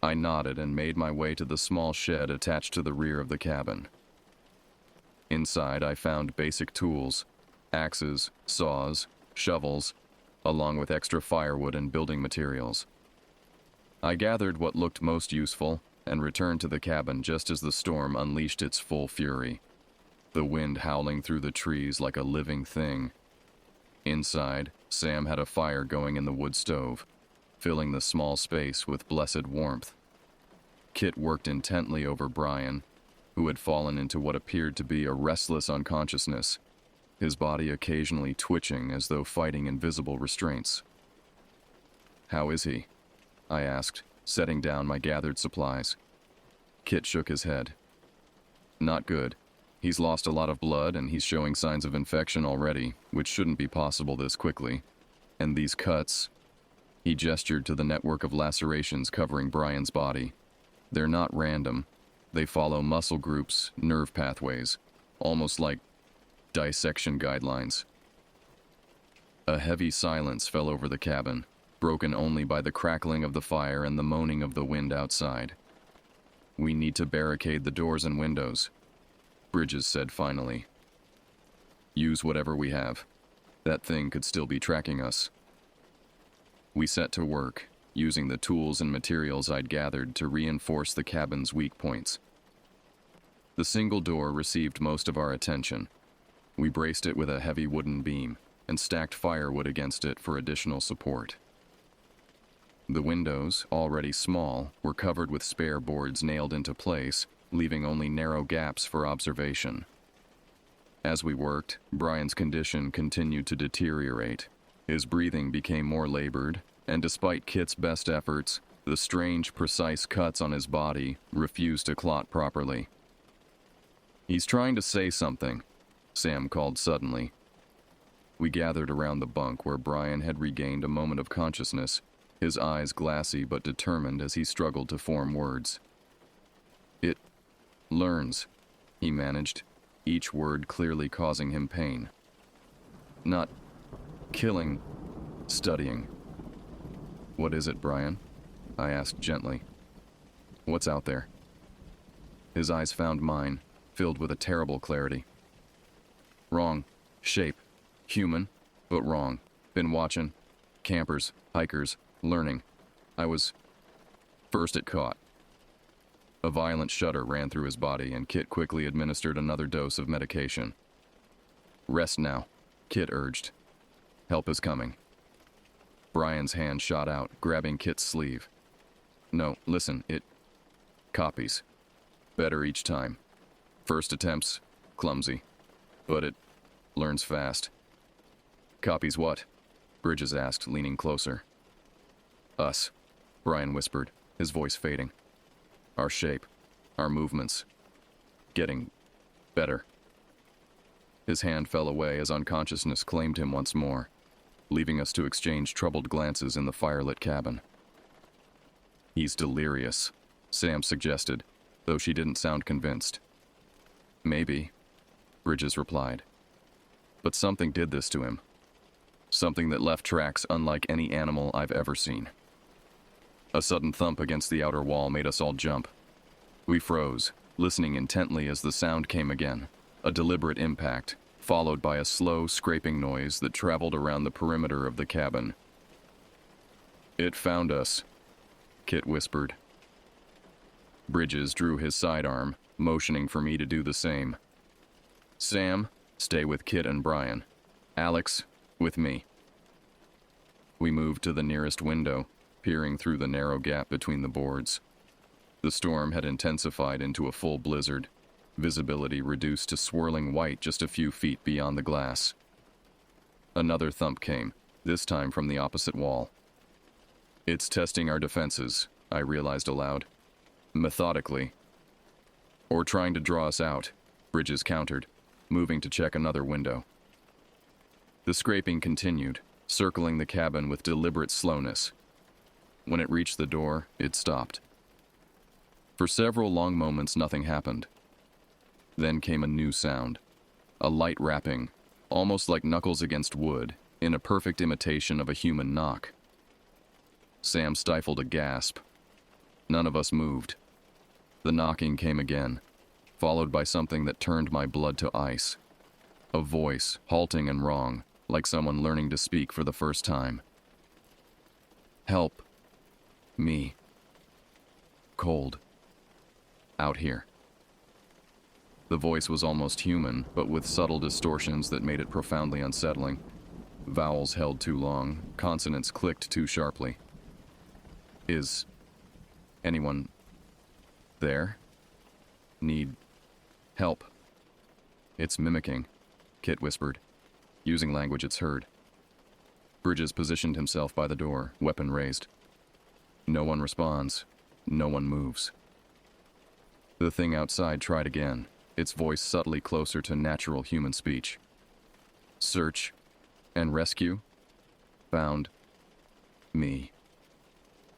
I nodded and made my way to the small shed attached to the rear of the cabin. Inside, I found basic tools: axes, saws, shovels, along with extra firewood and building materials. I gathered what looked most useful and returned to the cabin just as the storm unleashed its full fury, the wind howling through the trees like a living thing. Inside, Sam had a fire going in the wood stove, filling the small space with blessed warmth. Kit worked intently over Brian, who had fallen into what appeared to be a restless unconsciousness, his body occasionally twitching as though fighting invisible restraints. "How is he?" I asked, setting down my gathered supplies. Kit shook his head. "Not good. He's lost a lot of blood and he's showing signs of infection already, which shouldn't be possible this quickly. And these cuts..." He gestured to the network of lacerations covering Brian's body. "They're not random. They follow muscle groups, nerve pathways, almost like dissection guidelines." A heavy silence fell over the cabin, broken only by the crackling of the fire and the moaning of the wind outside. "We need to barricade the doors and windows," Bridges said finally. "Use whatever we have. That thing could still be tracking us." We set to work, using the tools and materials I'd gathered to reinforce the cabin's weak points. The single door received most of our attention. We braced it with a heavy wooden beam and stacked firewood against it for additional support. The windows, already small, were covered with spare boards nailed into place, leaving only narrow gaps for observation. As we worked, Brian's condition continued to deteriorate. His breathing became more labored, and despite Kit's best efforts, the strange, precise cuts on his body refused to clot properly. "He's trying to say something," Sam called suddenly. We gathered around the bunk where Brian had regained a moment of consciousness, his eyes glassy but determined as he struggled to form words. "It learns," he managed, each word clearly causing him pain. "Not killing, studying." "What is it, Brian?" I asked gently. "What's out there?" His eyes found mine, filled with a terrible clarity. "Wrong. Shape. Human, but wrong. Been watching. Campers, hikers, learning. I was first it caught." A violent shudder ran through his body, and Kit quickly administered another dose of medication. "Rest now," Kit urged. "Help is coming." Brian's hand shot out, grabbing Kit's sleeve. "No, listen, it copies. Better each time. First attempts, clumsy. But it learns fast." "Copies what?" Bridges asked, leaning closer. "Us," Brian whispered, his voice fading. "Our shape, our movements. Getting better." His hand fell away as unconsciousness claimed him once more, leaving us to exchange troubled glances in the firelit cabin. "He's delirious," Sam suggested, though she didn't sound convinced. "Maybe," Bridges replied. "But something did this to him. Something that left tracks unlike any animal I've ever seen." A sudden thump against the outer wall made us all jump. We froze, listening intently as the sound came again, a deliberate impact, followed by a slow, scraping noise that traveled around the perimeter of the cabin. "It found us," Kit whispered. Bridges drew his sidearm, motioning for me to do the same. "Sam, stay with Kit and Brian. Alex, with me." We moved to the nearest window, peering through the narrow gap between the boards. The storm had intensified into a full blizzard, visibility reduced to swirling white just a few feet beyond the glass. Another thump came, this time from the opposite wall. "It's testing our defenses," I realized aloud. "Methodically." "Or trying to draw us out," Bridges countered, moving to check another window. The scraping continued, circling the cabin with deliberate slowness. When it reached the door, it stopped. For several long moments, nothing happened. Then came a new sound, a light rapping, almost like knuckles against wood, in a perfect imitation of a human knock. Sam stifled a gasp. None of us moved. The knocking came again, followed by something that turned my blood to ice. A voice, halting and wrong, like someone learning to speak for the first time. "Help. Me. Cold. Out here." The voice was almost human, but with subtle distortions that made it profoundly unsettling. Vowels held too long, consonants clicked too sharply. "Is anyone there? Need help?" "It's mimicking," Kit whispered, using language it's heard. Bridges positioned himself by the door, weapon raised. No one responds. No one moves. The thing outside tried again, its voice subtly closer to natural human speech. "Search and rescue. Found me."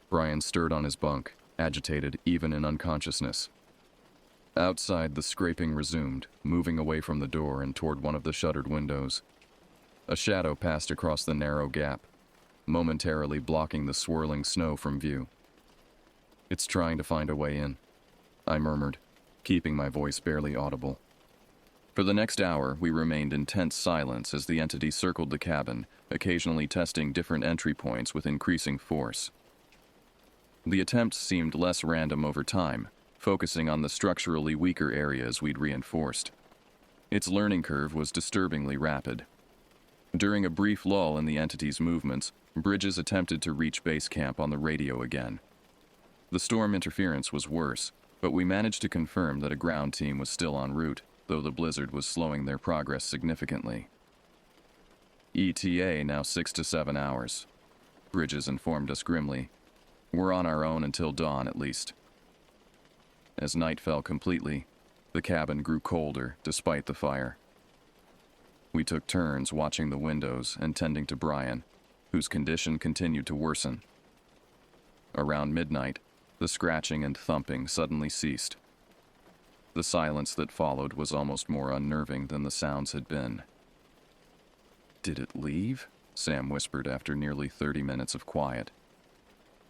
Brian stirred on his bunk, agitated even in unconsciousness. Outside, the scraping resumed, moving away from the door and toward one of the shuttered windows. A shadow passed across the narrow gap, momentarily blocking the swirling snow from view. "It's trying to find a way in," I murmured, keeping my voice barely audible. For the next hour, we remained in tense silence as the entity circled the cabin, occasionally testing different entry points with increasing force. The attempts seemed less random over time, focusing on the structurally weaker areas we'd reinforced. Its learning curve was disturbingly rapid. During a brief lull in the entity's movements, Bridges attempted to reach base camp on the radio again. The storm interference was worse, but we managed to confirm that a ground team was still en route, though the blizzard was slowing their progress significantly. "ETA now 6 to 7 hours, Bridges informed us grimly. "We're on our own until dawn, at least." As night fell completely, the cabin grew colder despite the fire. We took turns watching the windows and tending to Brian, whose condition continued to worsen. Around midnight, the scratching and thumping suddenly ceased. The silence that followed was almost more unnerving than the sounds had been. "Did it leave?" Sam whispered after nearly 30 minutes of quiet.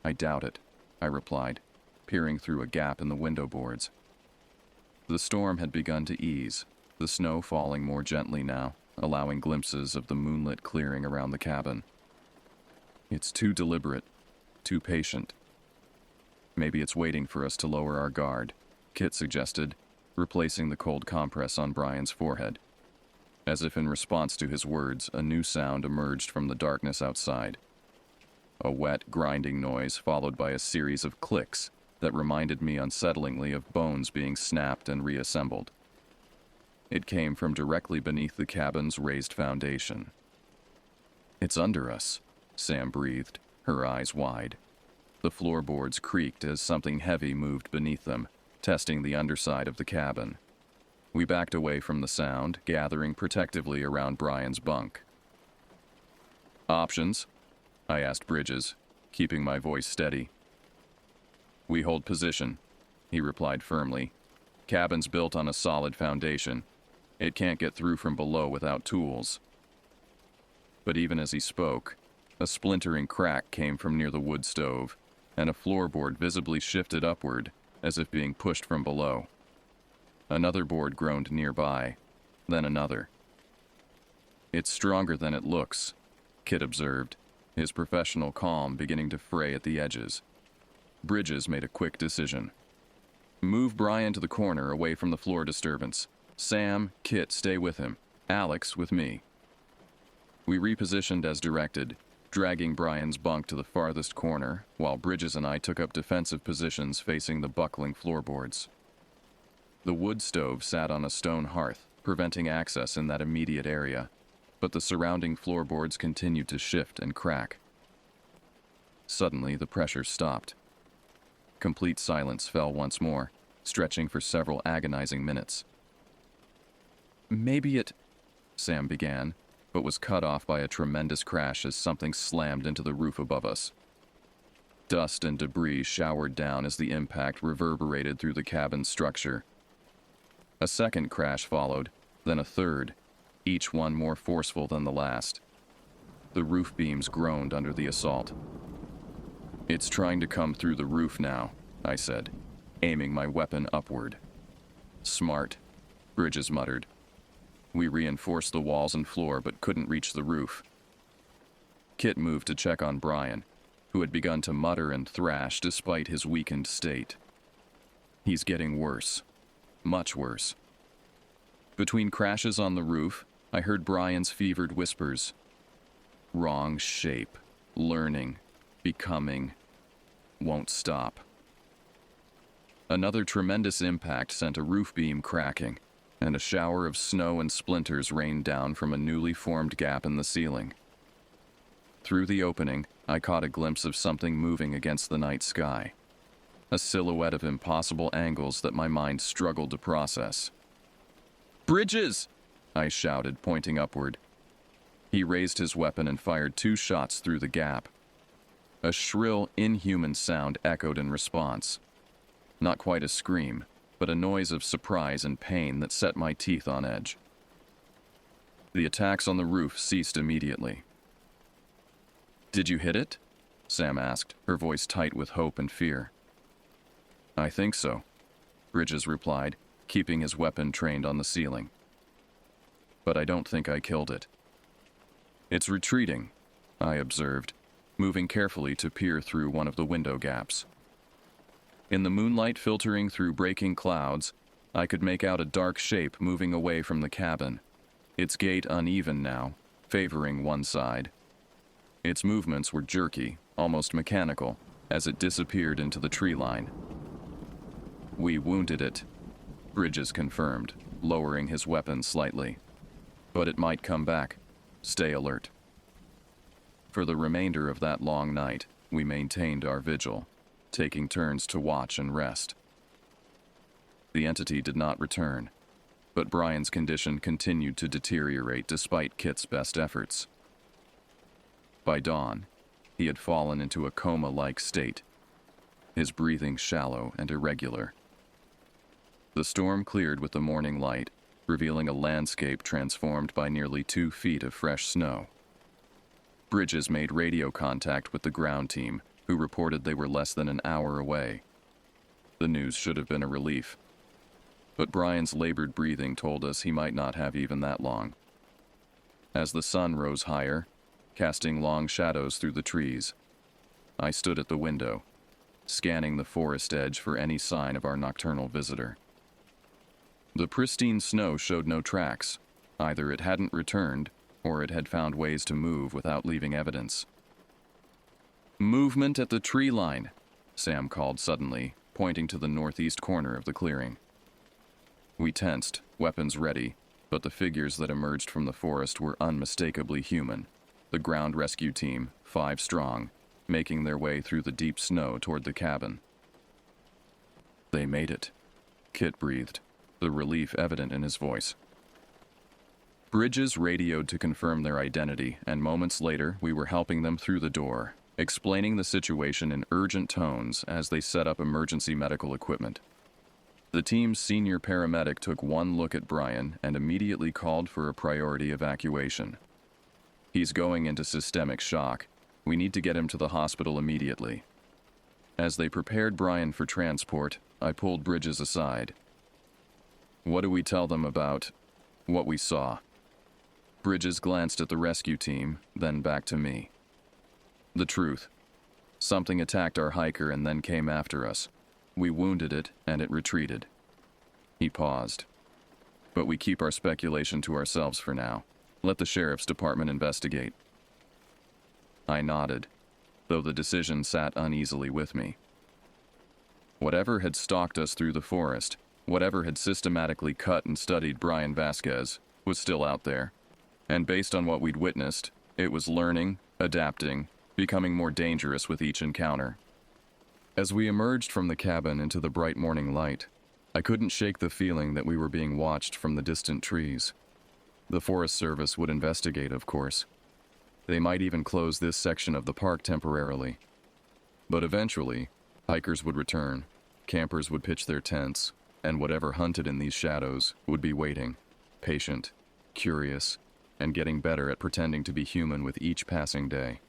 "I doubt it," I replied, peering through a gap in the window boards. The storm had begun to ease, the snow falling more gently now, allowing glimpses of the moonlit clearing around the cabin. "It's too deliberate, too patient. Maybe it's waiting for us to lower our guard," Kit suggested, replacing the cold compress on Brian's forehead. As if in response to his words, a new sound emerged from the darkness outside. A wet, grinding noise followed by a series of clicks that reminded me unsettlingly of bones being snapped and reassembled. It came from directly beneath the cabin's raised foundation. "It's under us," Sam breathed, her eyes wide. The floorboards creaked as something heavy moved beneath them, testing the underside of the cabin. We backed away from the sound, gathering protectively around Brian's bunk. "Options?" I asked Bridges, keeping my voice steady. "We hold position," he replied firmly. "Cabin's built on a solid foundation. It can't get through from below without tools." But even as he spoke, a splintering crack came from near the wood stove, and a floorboard visibly shifted upward, as if being pushed from below. Another board groaned nearby, then another. "It's stronger than it looks," Kit observed, his professional calm beginning to fray at the edges. Bridges made a quick decision. "Move Brian to the corner away from the floor disturbance. Sam, Kit, stay with him. Alex with me." We repositioned as directed, dragging Brian's bunk to the farthest corner, while Bridges and I took up defensive positions facing the buckling floorboards. The wood stove sat on a stone hearth, preventing access in that immediate area, but the surrounding floorboards continued to shift and crack. Suddenly, the pressure stopped. Complete silence fell once more, stretching for several agonizing minutes. "Maybe it," Sam began, but was cut off by a tremendous crash as something slammed into the roof above us. Dust and debris showered down as the impact reverberated through the cabin's structure. A second crash followed, then a third, each one more forceful than the last. The roof beams groaned under the assault. "It's trying to come through the roof now," I said, aiming my weapon upward. "Smart," Bridges muttered. "We reinforced the walls and floor but couldn't reach the roof." Kit moved to check on Brian, who had begun to mutter and thrash despite his weakened state. "He's getting worse. Much worse." Between crashes on the roof, I heard Brian's fevered whispers. "Wrong shape. Learning. Becoming. Won't stop." Another tremendous impact sent a roof beam cracking, and a shower of snow and splinters rained down from a newly formed gap in the ceiling. Through the opening, I caught a glimpse of something moving against the night sky, a silhouette of impossible angles that my mind struggled to process. "Bridges!" I shouted, pointing upward. He raised his weapon and fired 2 shots through the gap. A shrill, inhuman sound echoed in response. Not quite a scream, but a noise of surprise and pain that set my teeth on edge. The attacks on the roof ceased immediately. "Did you hit it?" Sam asked, her voice tight with hope and fear. "I think so," Bridges replied, keeping his weapon trained on the ceiling. "But I don't think I killed it." "It's retreating," I observed, moving carefully to peer through one of the window gaps. In the moonlight filtering through breaking clouds, I could make out a dark shape moving away from the cabin, its gait uneven now, favoring one side. Its movements were jerky, almost mechanical, as it disappeared into the tree line. "We wounded it," Bridges confirmed, lowering his weapon slightly. "But it might come back. Stay alert." For the remainder of that long night, we maintained our vigil, taking turns to watch and rest. The entity did not return. but Brian's condition continued to deteriorate despite Kit's best efforts. By dawn, he had fallen into a coma-like state, his breathing shallow and irregular. The storm cleared with the morning light, revealing a landscape transformed by nearly 2 feet of fresh snow. Bridges made radio contact with the ground team, who reported they were less than an hour away. The news should have been a relief, but Brian's labored breathing told us he might not have even that long. As the sun rose higher, casting long shadows through the trees, I stood at the window, scanning the forest edge for any sign of our nocturnal visitor. The pristine snow showed no tracks. Either it hadn't returned, or it had found ways to move without leaving evidence. "Movement at the tree line," Sam called suddenly, pointing to the northeast corner of the clearing. We tensed, weapons ready, but the figures that emerged from the forest were unmistakably human. The ground rescue team, 5 strong, making their way through the deep snow toward the cabin. "They made it," Kit breathed, the relief evident in his voice. Bridges radioed to confirm their identity, and moments later we were helping them through the door, explaining the situation in urgent tones as they set up emergency medical equipment. The team's senior paramedic took one look at Brian and immediately called for a priority evacuation. "He's going into systemic shock. We need to get him to the hospital immediately." As they prepared Brian for transport, I pulled Bridges aside. "What do we tell them about what we saw?" Bridges glanced at the rescue team, then back to me. "The truth. Something attacked our hiker and then came after us. We wounded it, and it retreated." He paused. "But we keep our speculation to ourselves for now. Let the sheriff's department investigate." I nodded, though the decision sat uneasily with me. Whatever had stalked us through the forest, whatever had systematically cut and studied Brian Vasquez, was still out there. And based on what we'd witnessed, it was learning, adapting, becoming more dangerous with each encounter. As we emerged from the cabin into the bright morning light, I couldn't shake the feeling that we were being watched from the distant trees. The Forest Service would investigate, of course. They might even close this section of the park temporarily. But eventually, hikers would return, campers would pitch their tents, and whatever hunted in these shadows would be waiting, patient, curious, and getting better at pretending to be human with each passing day.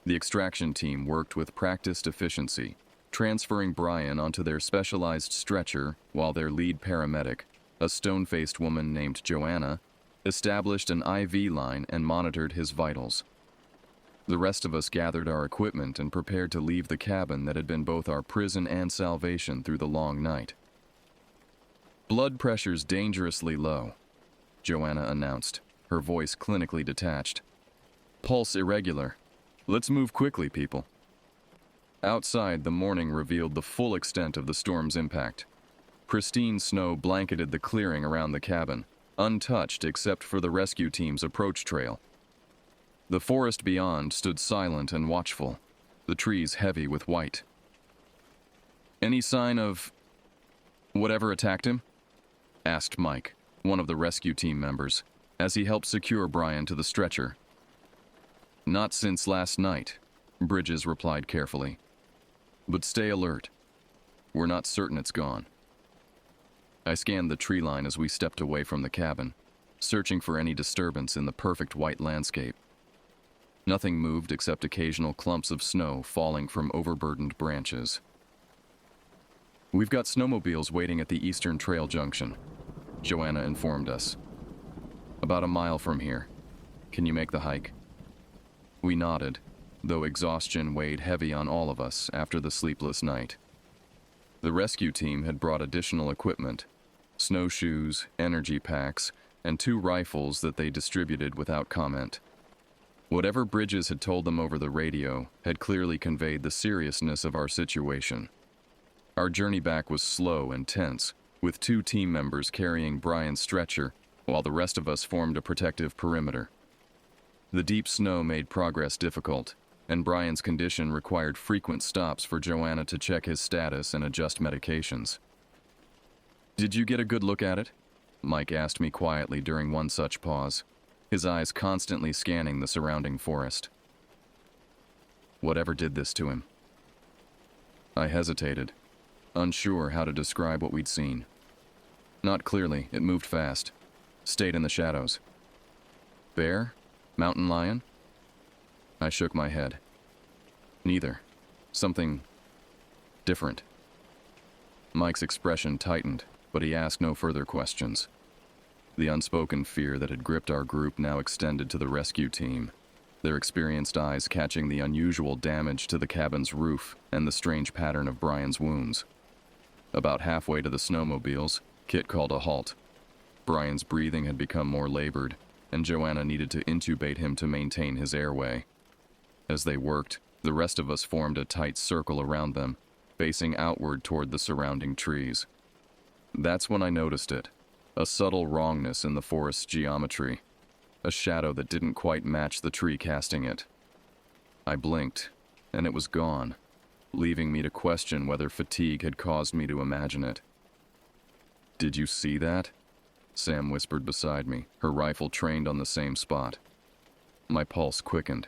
The extraction team worked with practiced efficiency, transferring Brian onto their specialized stretcher while their lead paramedic, a stone-faced woman named Joanna, established an IV line and monitored his vitals. The rest of us gathered our equipment and prepared to leave the cabin that had been both our prison and salvation through the long night. "Blood pressure's dangerously low," Joanna announced, her voice clinically detached. "Pulse irregular. Let's move quickly, people." Outside, the morning revealed the full extent of the storm's impact. Pristine snow blanketed the clearing around the cabin, untouched except for the rescue team's approach trail. The forest beyond stood silent and watchful, the trees heavy with white. "Any sign of whatever attacked him?" asked Mike, one of the rescue team members, as he helped secure Brian to the stretcher. "Not since last night," Bridges replied carefully. "But stay alert. We're not certain it's gone." I scanned the tree line as we stepped away from the cabin, searching for any disturbance in the perfect white landscape. Nothing moved except occasional clumps of snow falling from overburdened branches. "We've got snowmobiles waiting at the Eastern Trail Junction," Joanna informed us. "About a mile from here. Can you make the hike?" We nodded, though exhaustion weighed heavy on all of us after the sleepless night. The rescue team had brought additional equipment, snowshoes, energy packs, and 2 rifles that they distributed without comment. Whatever Bridges had told them over the radio had clearly conveyed the seriousness of our situation. Our journey back was slow and tense, with 2 team members carrying Brian's stretcher, while the rest of us formed a protective perimeter. The deep snow made progress difficult, and Brian's condition required frequent stops for Joanna to check his status and adjust medications. "Did you get a good look at it?" Mike asked me quietly during one such pause, his eyes constantly scanning the surrounding forest. Whatever did this to him? I hesitated, unsure how to describe what we'd seen. Not clearly, it moved fast, stayed in the shadows. Bear? Mountain lion? I shook my head. Neither. Something different. Mike's expression tightened, but he asked no further questions. The unspoken fear that had gripped our group now extended to the rescue team, their experienced eyes catching the unusual damage to the cabin's roof and the strange pattern of Brian's wounds. About halfway to the snowmobiles, Kit called a halt. Brian's breathing had become more labored, and Joanna needed to intubate him to maintain his airway. As they worked, the rest of us formed a tight circle around them, facing outward toward the surrounding trees. That's when I noticed it, a subtle wrongness in the forest's geometry, a shadow that didn't quite match the tree casting it. I blinked, and it was gone, leaving me to question whether fatigue had caused me to imagine it. "Did you see that?" Sam whispered beside me, her rifle trained on the same spot. My pulse quickened.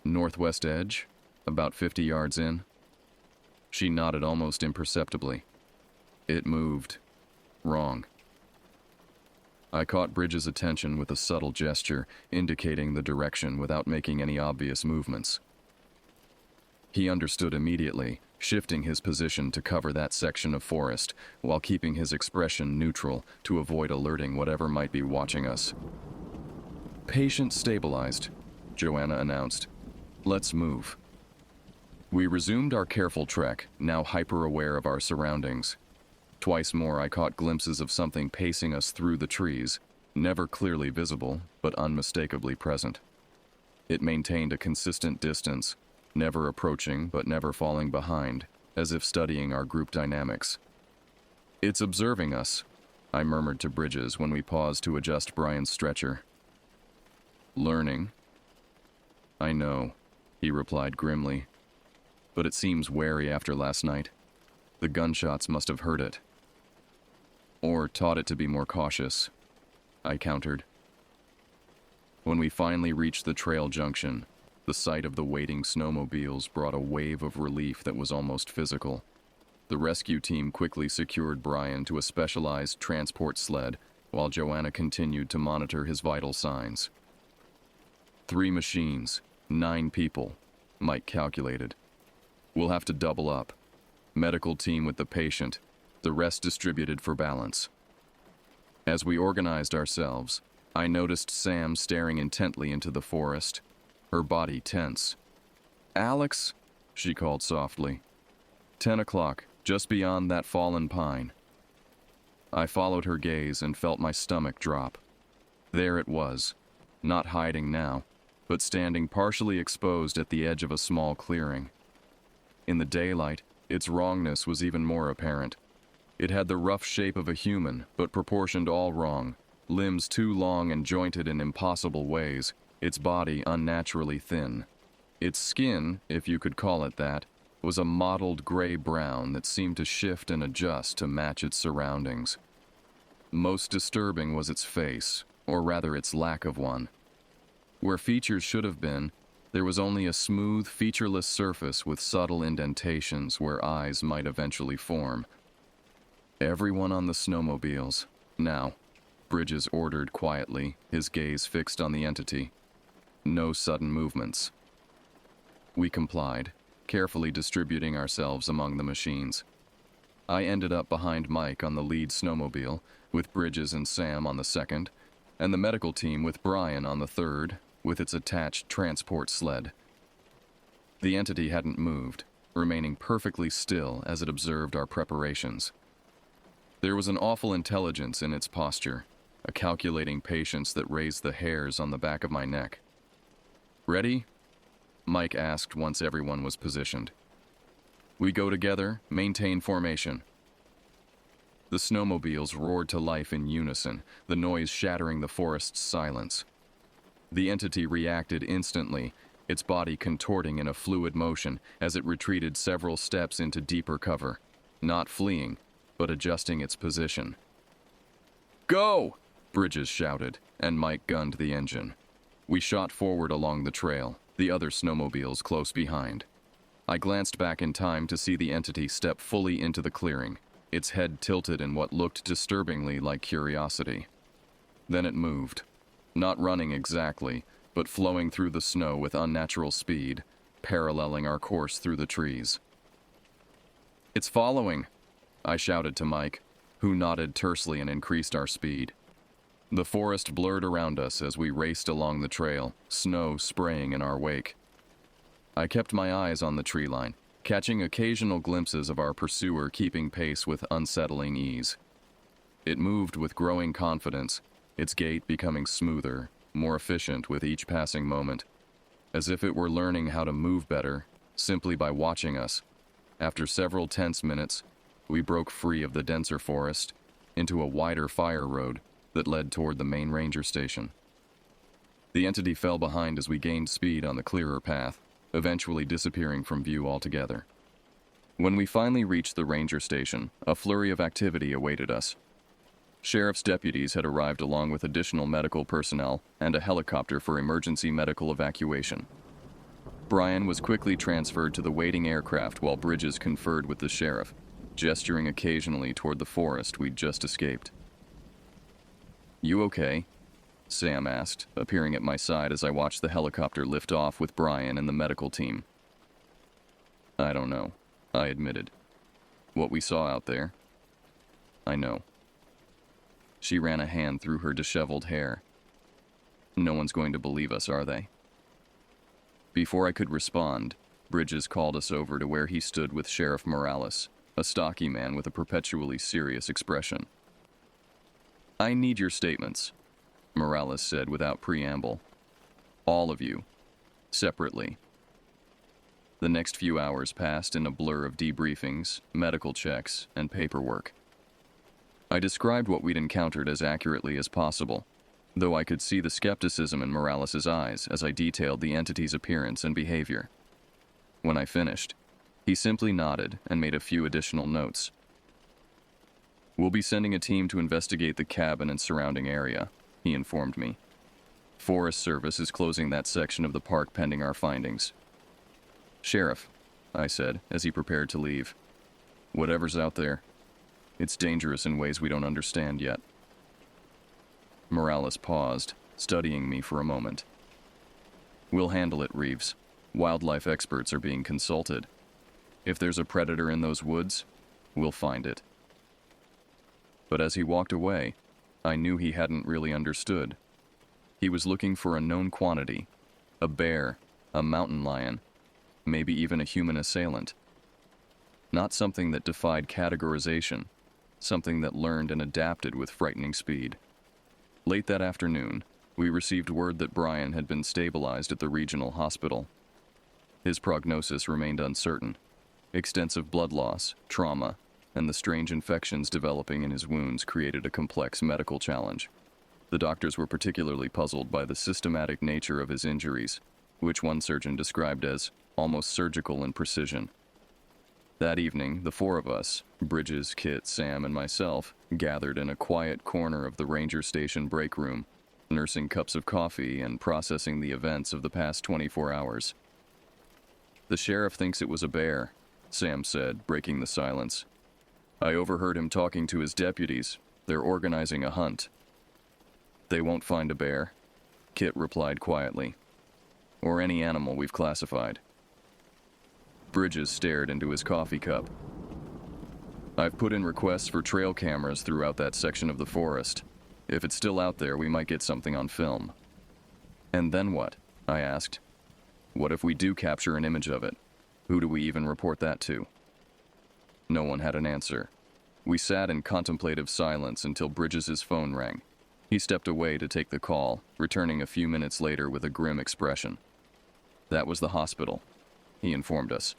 "Northwest edge? About 50 yards in?" She nodded almost imperceptibly. It moved. Wrong. I caught Bridges' attention with a subtle gesture, indicating the direction without making any obvious movements. He understood immediately, shifting his position to cover that section of forest, while keeping his expression neutral to avoid alerting whatever might be watching us. "Patient stabilized," Joanna announced. "Let's move." We resumed our careful trek, now hyper-aware of our surroundings. Twice more I caught glimpses of something pacing us through the trees, never clearly visible, but unmistakably present. It maintained a consistent distance, never approaching but never falling behind, as if studying our group dynamics. "It's observing us," I murmured to Bridges when we paused to adjust Brian's stretcher. "Learning." "I know," he replied grimly, "but it seems wary after last night. The gunshots must have heard it. Or taught it to be more cautious," I countered. When we finally reached the trail junction, the sight of the waiting snowmobiles brought a wave of relief that was almost physical. The rescue team quickly secured Brian to a specialized transport sled, while Joanna continued to monitor his vital signs. 3 machines, 9 people, Mike calculated. "We'll have to double up. Medical team with the patient, the rest distributed for balance." As we organized ourselves, I noticed Sam staring intently into the forest, her body tense. "Alex," she called softly. 10 o'clock, just beyond that fallen pine." I followed her gaze and felt my stomach drop. There it was, not hiding now, but standing partially exposed at the edge of a small clearing. In the daylight, its wrongness was even more apparent. It had the rough shape of a human, but proportioned all wrong, limbs too long and jointed in impossible ways, its body unnaturally thin. Its skin, if you could call it that, was a mottled gray-brown that seemed to shift and adjust to match its surroundings. Most disturbing was its face, or rather its lack of one. Where features should have been, there was only a smooth, featureless surface with subtle indentations where eyes might eventually form. "Everyone on the snowmobiles, now," Bridges ordered quietly, his gaze fixed on the entity. "No sudden movements." We complied, carefully distributing ourselves among the machines. I ended up behind Mike on the lead snowmobile, with Bridges and Sam on the second, and the medical team with Brian on the third, with its attached transport sled. The entity hadn't moved, remaining perfectly still as it observed our preparations. There was an awful intelligence in its posture, a calculating patience that raised the hairs on the back of my neck. "Ready?" Mike asked once everyone was positioned. "We go together, maintain formation." The snowmobiles roared to life in unison, the noise shattering the forest's silence. The entity reacted instantly, its body contorting in a fluid motion as it retreated several steps into deeper cover, not fleeing, but adjusting its position. Go! Bridges shouted, and Mike gunned the engine. We shot forward along the trail, the other snowmobiles close behind. I glanced back in time to see the entity step fully into the clearing, its head tilted in what looked disturbingly like curiosity. Then it moved, not running exactly, but flowing through the snow with unnatural speed, paralleling our course through the trees. "It's following," I shouted to Mike, who nodded tersely and increased our speed. The forest blurred around us as we raced along the trail, snow spraying in our wake. I kept my eyes on the tree line, catching occasional glimpses of our pursuer keeping pace with unsettling ease. It moved with growing confidence, its gait becoming smoother, more efficient with each passing moment, as if it were learning how to move better simply by watching us. After several tense minutes, we broke free of the denser forest into a wider fire road that led toward the main ranger station. The entity fell behind as we gained speed on the clearer path, eventually disappearing from view altogether. When we finally reached the ranger station, a flurry of activity awaited us. Sheriff's deputies had arrived along with additional medical personnel and a helicopter for emergency medical evacuation. Brian was quickly transferred to the waiting aircraft while Bridges conferred with the sheriff, gesturing occasionally toward the forest we'd just escaped. "You okay?" Sam asked, appearing at my side as I watched the helicopter lift off with Brian and the medical team. "I don't know," I admitted. "What we saw out there, I know." She ran a hand through her disheveled hair. "No one's going to believe us, are they?" Before I could respond, Bridges called us over to where he stood with Sheriff Morales, a stocky man with a perpetually serious expression. "I need your statements," Morales said without preamble. "All of you. Separately." The next few hours passed in a blur of debriefings, medical checks, and paperwork. I described what we'd encountered as accurately as possible, though I could see the skepticism in Morales' eyes as I detailed the entity's appearance and behavior. When I finished, he simply nodded and made a few additional notes. "We'll be sending a team to investigate the cabin and surrounding area," he informed me. "Forest Service is closing that section of the park pending our findings." "Sheriff," I said as he prepared to leave, "whatever's out there, it's dangerous in ways we don't understand yet." Morales paused, studying me for a moment. "We'll handle it, Reeves. Wildlife experts are being consulted. If there's a predator in those woods, we'll find it." But as he walked away, I knew he hadn't really understood. He was looking for a known quantity, a bear, a mountain lion, maybe even a human assailant. Not something that defied categorization, something that learned and adapted with frightening speed. Late that afternoon, we received word that Brian had been stabilized at the regional hospital. His prognosis remained uncertain. Extensive blood loss, trauma, and the strange infections developing in his wounds created a complex medical challenge. The doctors were particularly puzzled by the systematic nature of his injuries, which one surgeon described as almost surgical in precision. That evening, the four of us, Bridges, Kit, Sam, and myself, gathered in a quiet corner of the ranger station break room, nursing cups of coffee and processing the events of the past 24 hours. "The sheriff thinks it was a bear," Sam said, breaking the silence. "I overheard him talking to his deputies. They're organizing a hunt." "They won't find a bear," Kit replied quietly. "Or any animal we've classified." Bridges stared into his coffee cup. "I've put in requests for trail cameras throughout that section of the forest. If it's still out there, we might get something on film." "And then what?" I asked. "What if we do capture an image of it? Who do we even report that to?" No one had an answer. We sat in contemplative silence until Bridges' phone rang. He stepped away to take the call, returning a few minutes later with a grim expression. "That was the hospital," he informed us.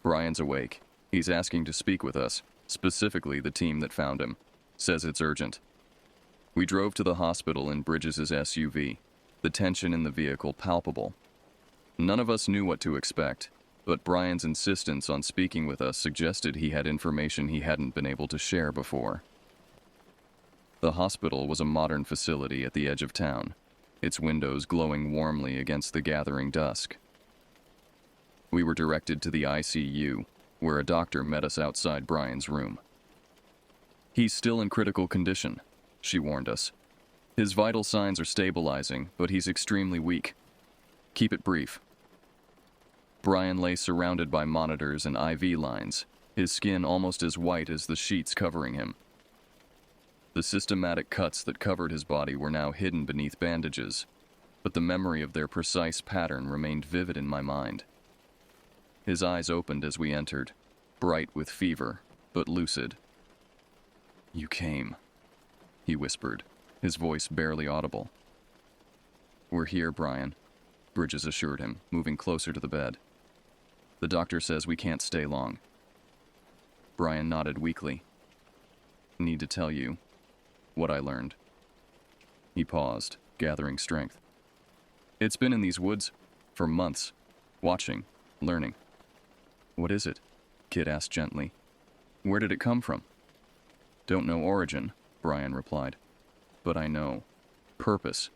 "Brian's awake. He's asking to speak with us, specifically the team that found him. Says it's urgent." We drove to the hospital in Bridges' SUV, the tension in the vehicle palpable. None of us knew what to expect, but Brian's insistence on speaking with us suggested he had information he hadn't been able to share before. The hospital was a modern facility at the edge of town, its windows glowing warmly against the gathering dusk. We were directed to the ICU, where a doctor met us outside Brian's room. "He's still in critical condition," she warned us. "His vital signs are stabilizing, but he's extremely weak. Keep it brief." Brian lay surrounded by monitors and IV lines, his skin almost as white as the sheets covering him. The systematic cuts that covered his body were now hidden beneath bandages, but the memory of their precise pattern remained vivid in my mind. His eyes opened as we entered, bright with fever, but lucid. "You came," he whispered, his voice barely audible. "We're here, Brian," Bridges assured him, moving closer to the bed. "The doctor says we can't stay long." Brian nodded weakly. "Need to tell you what I learned." He paused, gathering strength. "It's been in these woods for months, watching, learning." "What is it?" Kid asked gently. "Where did it come from?" "Don't know origin," Brian replied. "But I know purpose.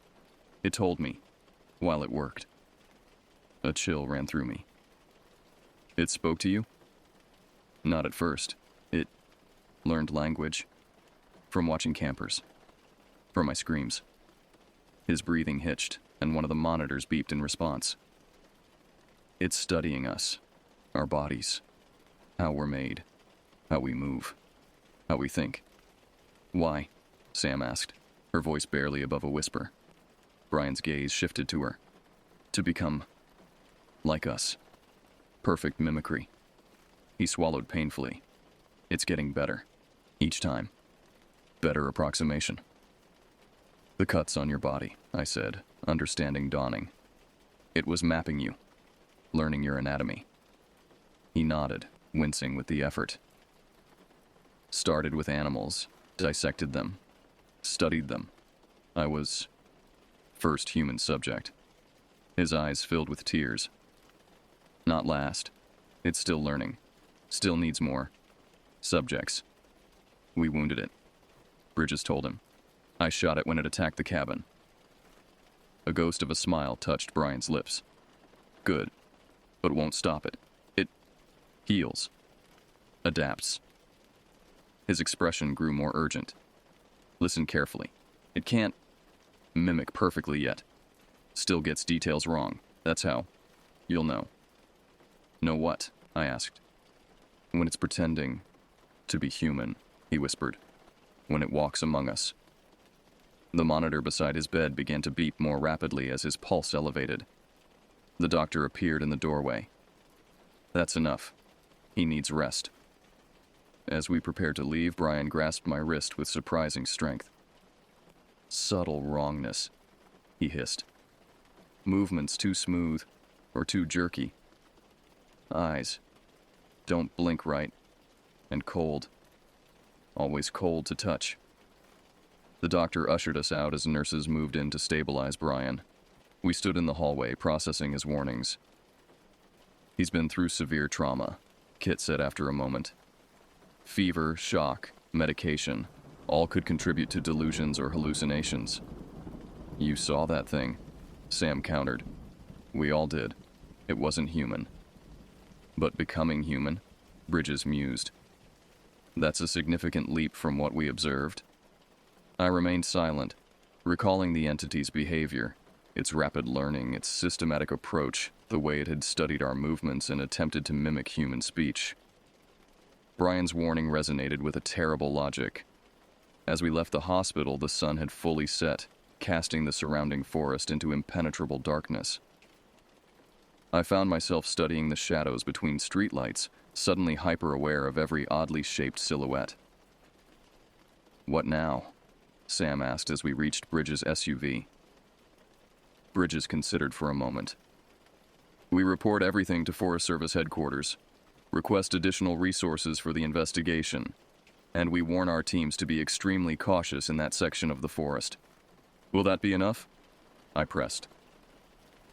It told me, while it worked." A chill ran through me. "It spoke to you?" "Not at first. It learned language. From watching campers. From my screams." His breathing hitched, and one of the monitors beeped in response. "It's studying us, our bodies, how we're made, how we move, how we think." "Why?" Sam asked, her voice barely above a whisper. Brian's gaze shifted to her. "To become like us. Perfect mimicry." He swallowed painfully. "It's getting better. Each time. Better approximation." "The cuts on your body," I said, understanding dawning. "It was mapping you, learning your anatomy." He nodded, wincing with the effort. "Started with animals, dissected them, studied them. I was first human subject." His eyes filled with tears. "Not last. It's still learning. Still needs more subjects. We wounded it," Bridges told him. "I shot it when it attacked the cabin." A ghost of a smile touched Brian's lips. "Good, but won't stop it. It heals, adapts." His expression grew more urgent. "Listen carefully. It can't mimic perfectly yet. Still gets details wrong. That's how. You'll know." "Know what?" I asked. "When it's pretending to be human," he whispered. "When it walks among us." The monitor beside his bed began to beep more rapidly as his pulse elevated. The doctor appeared in the doorway. "That's enough. He needs rest." As we prepared to leave, Brian grasped my wrist with surprising strength. "Subtle wrongness," he hissed. "Movements too smooth or too jerky. Eyes don't blink right. And cold. Always cold to touch." The doctor ushered us out as nurses moved in to stabilize Brian. We stood in the hallway processing his warnings. "He's been through severe trauma," Kit said after a moment. "Fever, shock, medication, all could contribute to delusions or hallucinations." "You saw that thing," Sam countered. "We all did. It wasn't human." "But becoming human," Bridges mused. "That's a significant leap from what we observed." I remained silent, recalling the entity's behavior, its rapid learning, its systematic approach, the way it had studied our movements and attempted to mimic human speech. Brian's warning resonated with a terrible logic. As we left the hospital, the sun had fully set, casting the surrounding forest into impenetrable darkness. I found myself studying the shadows between streetlights, suddenly hyper-aware of every oddly shaped silhouette. "What now?" Sam asked as we reached Bridges' SUV. Bridges considered for a moment. "We report everything to Forest Service headquarters, request additional resources for the investigation, and we warn our teams to be extremely cautious in that section of the forest. Will that be enough?" I pressed.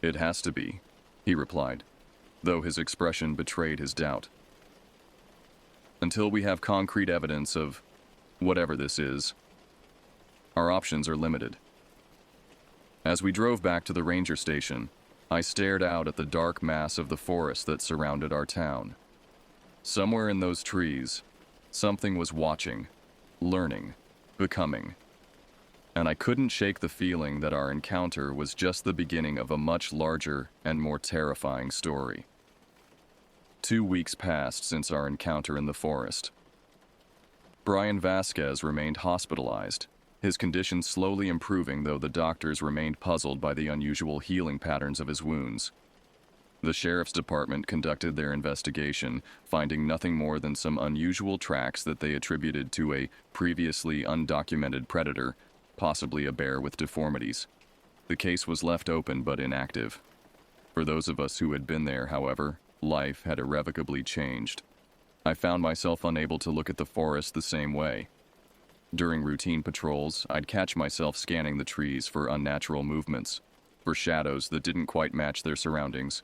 "It has to be," he replied, though his expression betrayed his doubt. "Until we have concrete evidence of whatever this is, Our options are limited. As we drove back to the ranger station, I stared out at the dark mass of the forest that surrounded our town. Somewhere in those trees, something was watching, learning, becoming. And I couldn't shake the feeling that our encounter was just the beginning of a much larger and more terrifying story. 2 weeks passed since our encounter in the forest. Brian Vasquez remained hospitalized, his condition slowly improving, though the doctors remained puzzled by the unusual healing patterns of his wounds. The sheriff's department conducted their investigation, finding nothing more than some unusual tracks that they attributed to a previously undocumented predator, possibly a bear with deformities. The case was left open but inactive. For those of us who had been there, however, life had irrevocably changed. I found myself unable to look at the forest the same way. During routine patrols, I'd catch myself scanning the trees for unnatural movements, for shadows that didn't quite match their surroundings.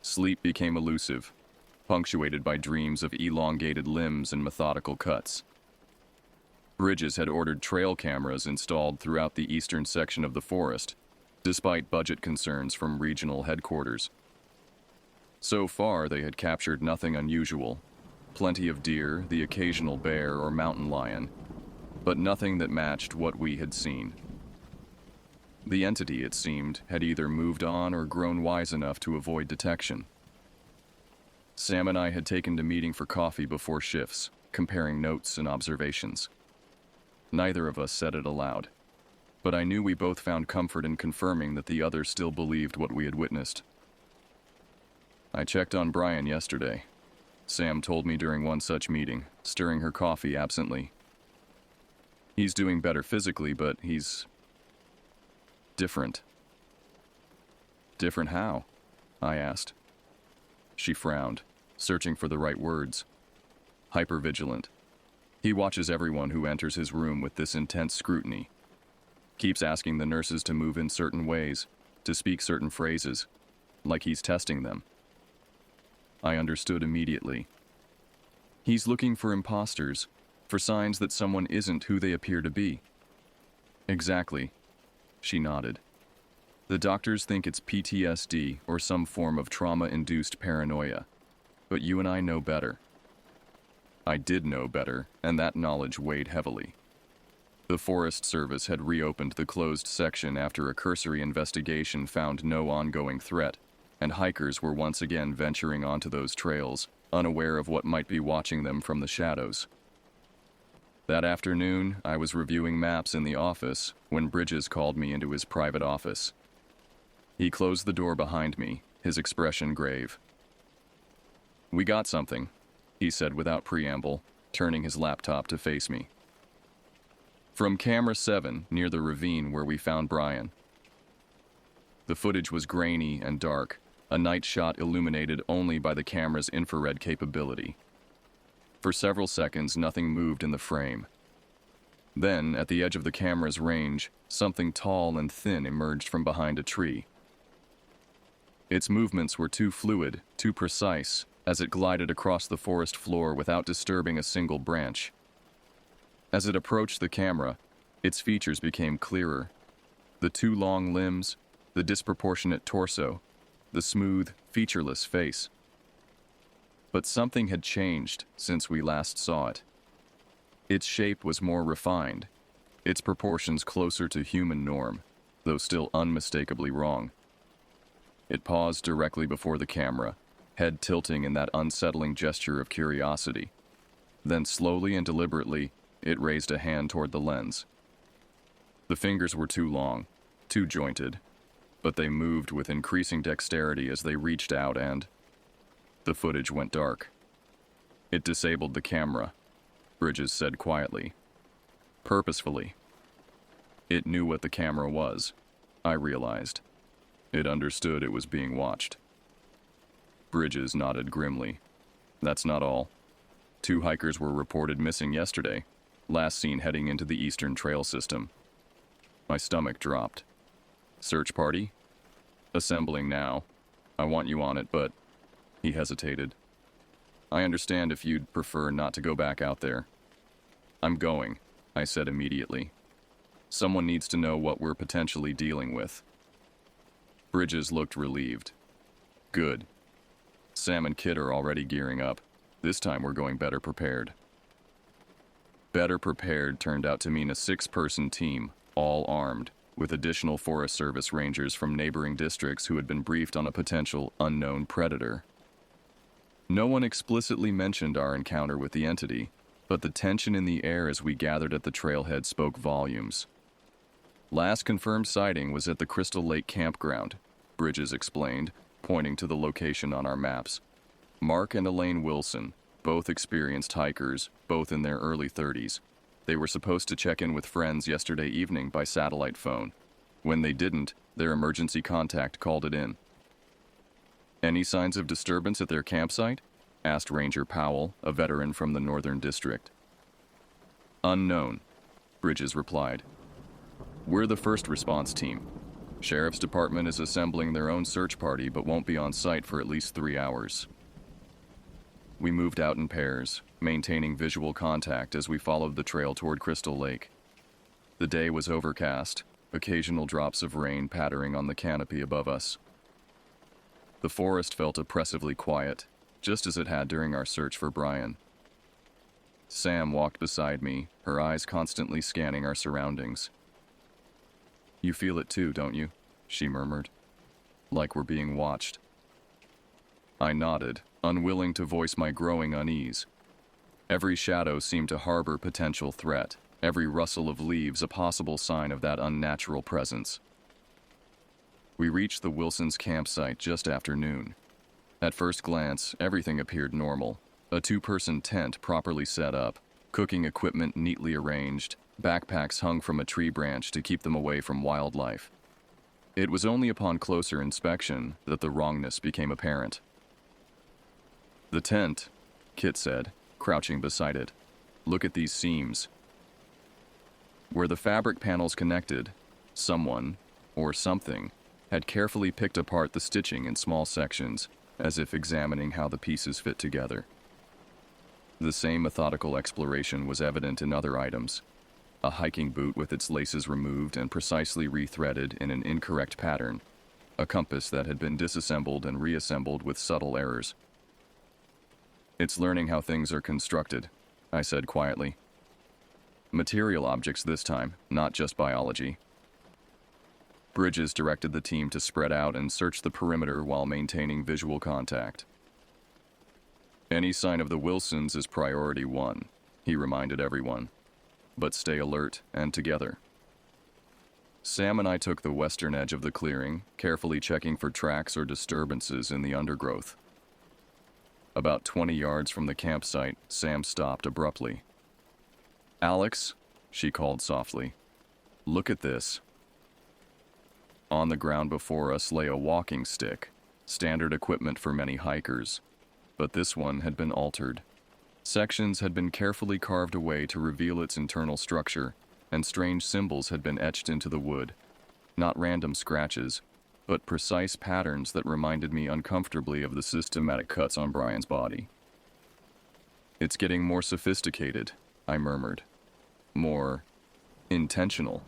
Sleep became elusive, punctuated by dreams of elongated limbs and methodical cuts. Bridges had ordered trail cameras installed throughout the eastern section of the forest, despite budget concerns from regional headquarters. So far, they had captured nothing unusual. Plenty of deer, the occasional bear or mountain lion, but nothing that matched what we had seen. The entity, it seemed, had either moved on or grown wise enough to avoid detection. Sam and I had taken to meeting for coffee before shifts, comparing notes and observations. Neither of us said it aloud, but I knew we both found comfort in confirming that the other still believed what we had witnessed. I checked on Brian yesterday, Sam told me during one such meeting, stirring her coffee absently. He's doing better physically, but he's different. Different how? I asked. She frowned, searching for the right words. Hypervigilant. He watches everyone who enters his room with this intense scrutiny. Keeps asking the nurses to move in certain ways, to speak certain phrases, like he's testing them. I understood immediately. He's looking for imposters, for signs that someone isn't who they appear to be. Exactly. She nodded. The doctors think it's PTSD or some form of trauma-induced paranoia, but you and I know better. I did know better, and that knowledge weighed heavily. The Forest Service had reopened the closed section after a cursory investigation found no ongoing threat, and hikers were once again venturing onto those trails, unaware of what might be watching them from the shadows. That afternoon, I was reviewing maps in the office when Bridges called me into his private office. He closed the door behind me, his expression grave. "We got something," he said without preamble, turning his laptop to face me. "From camera 7 near the ravine where we found Brian." The footage was grainy and dark, a night shot illuminated only by the camera's infrared capability. For several seconds, nothing moved in the frame. Then, at the edge of the camera's range, something tall and thin emerged from behind a tree. Its movements were too fluid, too precise, as it glided across the forest floor without disturbing a single branch. As it approached the camera, its features became clearer. The two long limbs, the disproportionate torso, the smooth, featureless face. But something had changed since we last saw it. Its shape was more refined, its proportions closer to human norm, though still unmistakably wrong. It paused directly before the camera, head tilting in that unsettling gesture of curiosity. Then slowly and deliberately, it raised a hand toward the lens. The fingers were too long, too jointed, but they moved with increasing dexterity as they reached out and the footage went dark. "It disabled the camera," Bridges said quietly. "Purposefully. It knew what the camera was," I realized. It understood it was being watched. Bridges nodded grimly. "That's not all. 2 hikers were reported missing yesterday, last seen heading into the Eastern Trail system." My stomach dropped. "Search party?" "Assembling now. I want you on it, but..." He hesitated. "I understand if you'd prefer not to go back out there." "I'm going," I said immediately. Someone needs to know what we're potentially dealing with. Bridges looked relieved. Good. Sam and Kit are already gearing up. This time we're going better prepared. Better prepared turned out to mean a 6-person team, all armed, with additional Forest Service rangers from neighboring districts who had been briefed on a potential unknown predator. No one explicitly mentioned our encounter with the entity, but the tension in the air as we gathered at the trailhead spoke volumes. Last confirmed sighting was at the Crystal Lake campground, Bridges explained, pointing to the location on our maps. Mark and Elaine Wilson, both experienced hikers, both in their early 30s. They were supposed to check in with friends yesterday evening by satellite phone. When they didn't, their emergency contact called it in. Any signs of disturbance at their campsite? Asked Ranger Powell, a veteran from the Northern District. Unknown, Bridges replied. We're the first response team. Sheriff's Department is assembling their own search party but won't be on site for at least 3 hours. We moved out in pairs, maintaining visual contact as we followed the trail toward Crystal Lake. The day was overcast, occasional drops of rain pattering on the canopy above us. The forest felt oppressively quiet, just as it had during our search for Brian. Sam walked beside me, her eyes constantly scanning our surroundings. You feel it too, don't you? She murmured. Like we're being watched. I nodded, unwilling to voice my growing unease. Every shadow seemed to harbor potential threat, every rustle of leaves a possible sign of that unnatural presence. We reached the Wilsons' campsite just after noon. At first glance, everything appeared normal. A 2-person tent properly set up, cooking equipment neatly arranged, backpacks hung from a tree branch to keep them away from wildlife. It was only upon closer inspection that the wrongness became apparent. The tent, Kit said, crouching beside it. Look at these seams. Where the fabric panels connected, someone, or something, had carefully picked apart the stitching in small sections, as if examining how the pieces fit together. The same methodical exploration was evident in other items. A hiking boot with its laces removed and precisely rethreaded in an incorrect pattern. A compass that had been disassembled and reassembled with subtle errors. It's learning how things are constructed, I said quietly. Material objects this time, not just biology. Bridges directed the team to spread out and search the perimeter while maintaining visual contact. Any sign of the Wilsons is priority 1, he reminded everyone. But stay alert and together. Sam and I took the western edge of the clearing, carefully checking for tracks or disturbances in the undergrowth. About 20 yards from the campsite, Sam stopped abruptly. Alex, she called softly. Look at this. On the ground before us lay a walking stick, standard equipment for many hikers, but this one had been altered. Sections had been carefully carved away to reveal its internal structure, and strange symbols had been etched into the wood. Not random scratches, but precise patterns that reminded me uncomfortably of the systematic cuts on Brian's body. It's getting more sophisticated, I murmured. More intentional.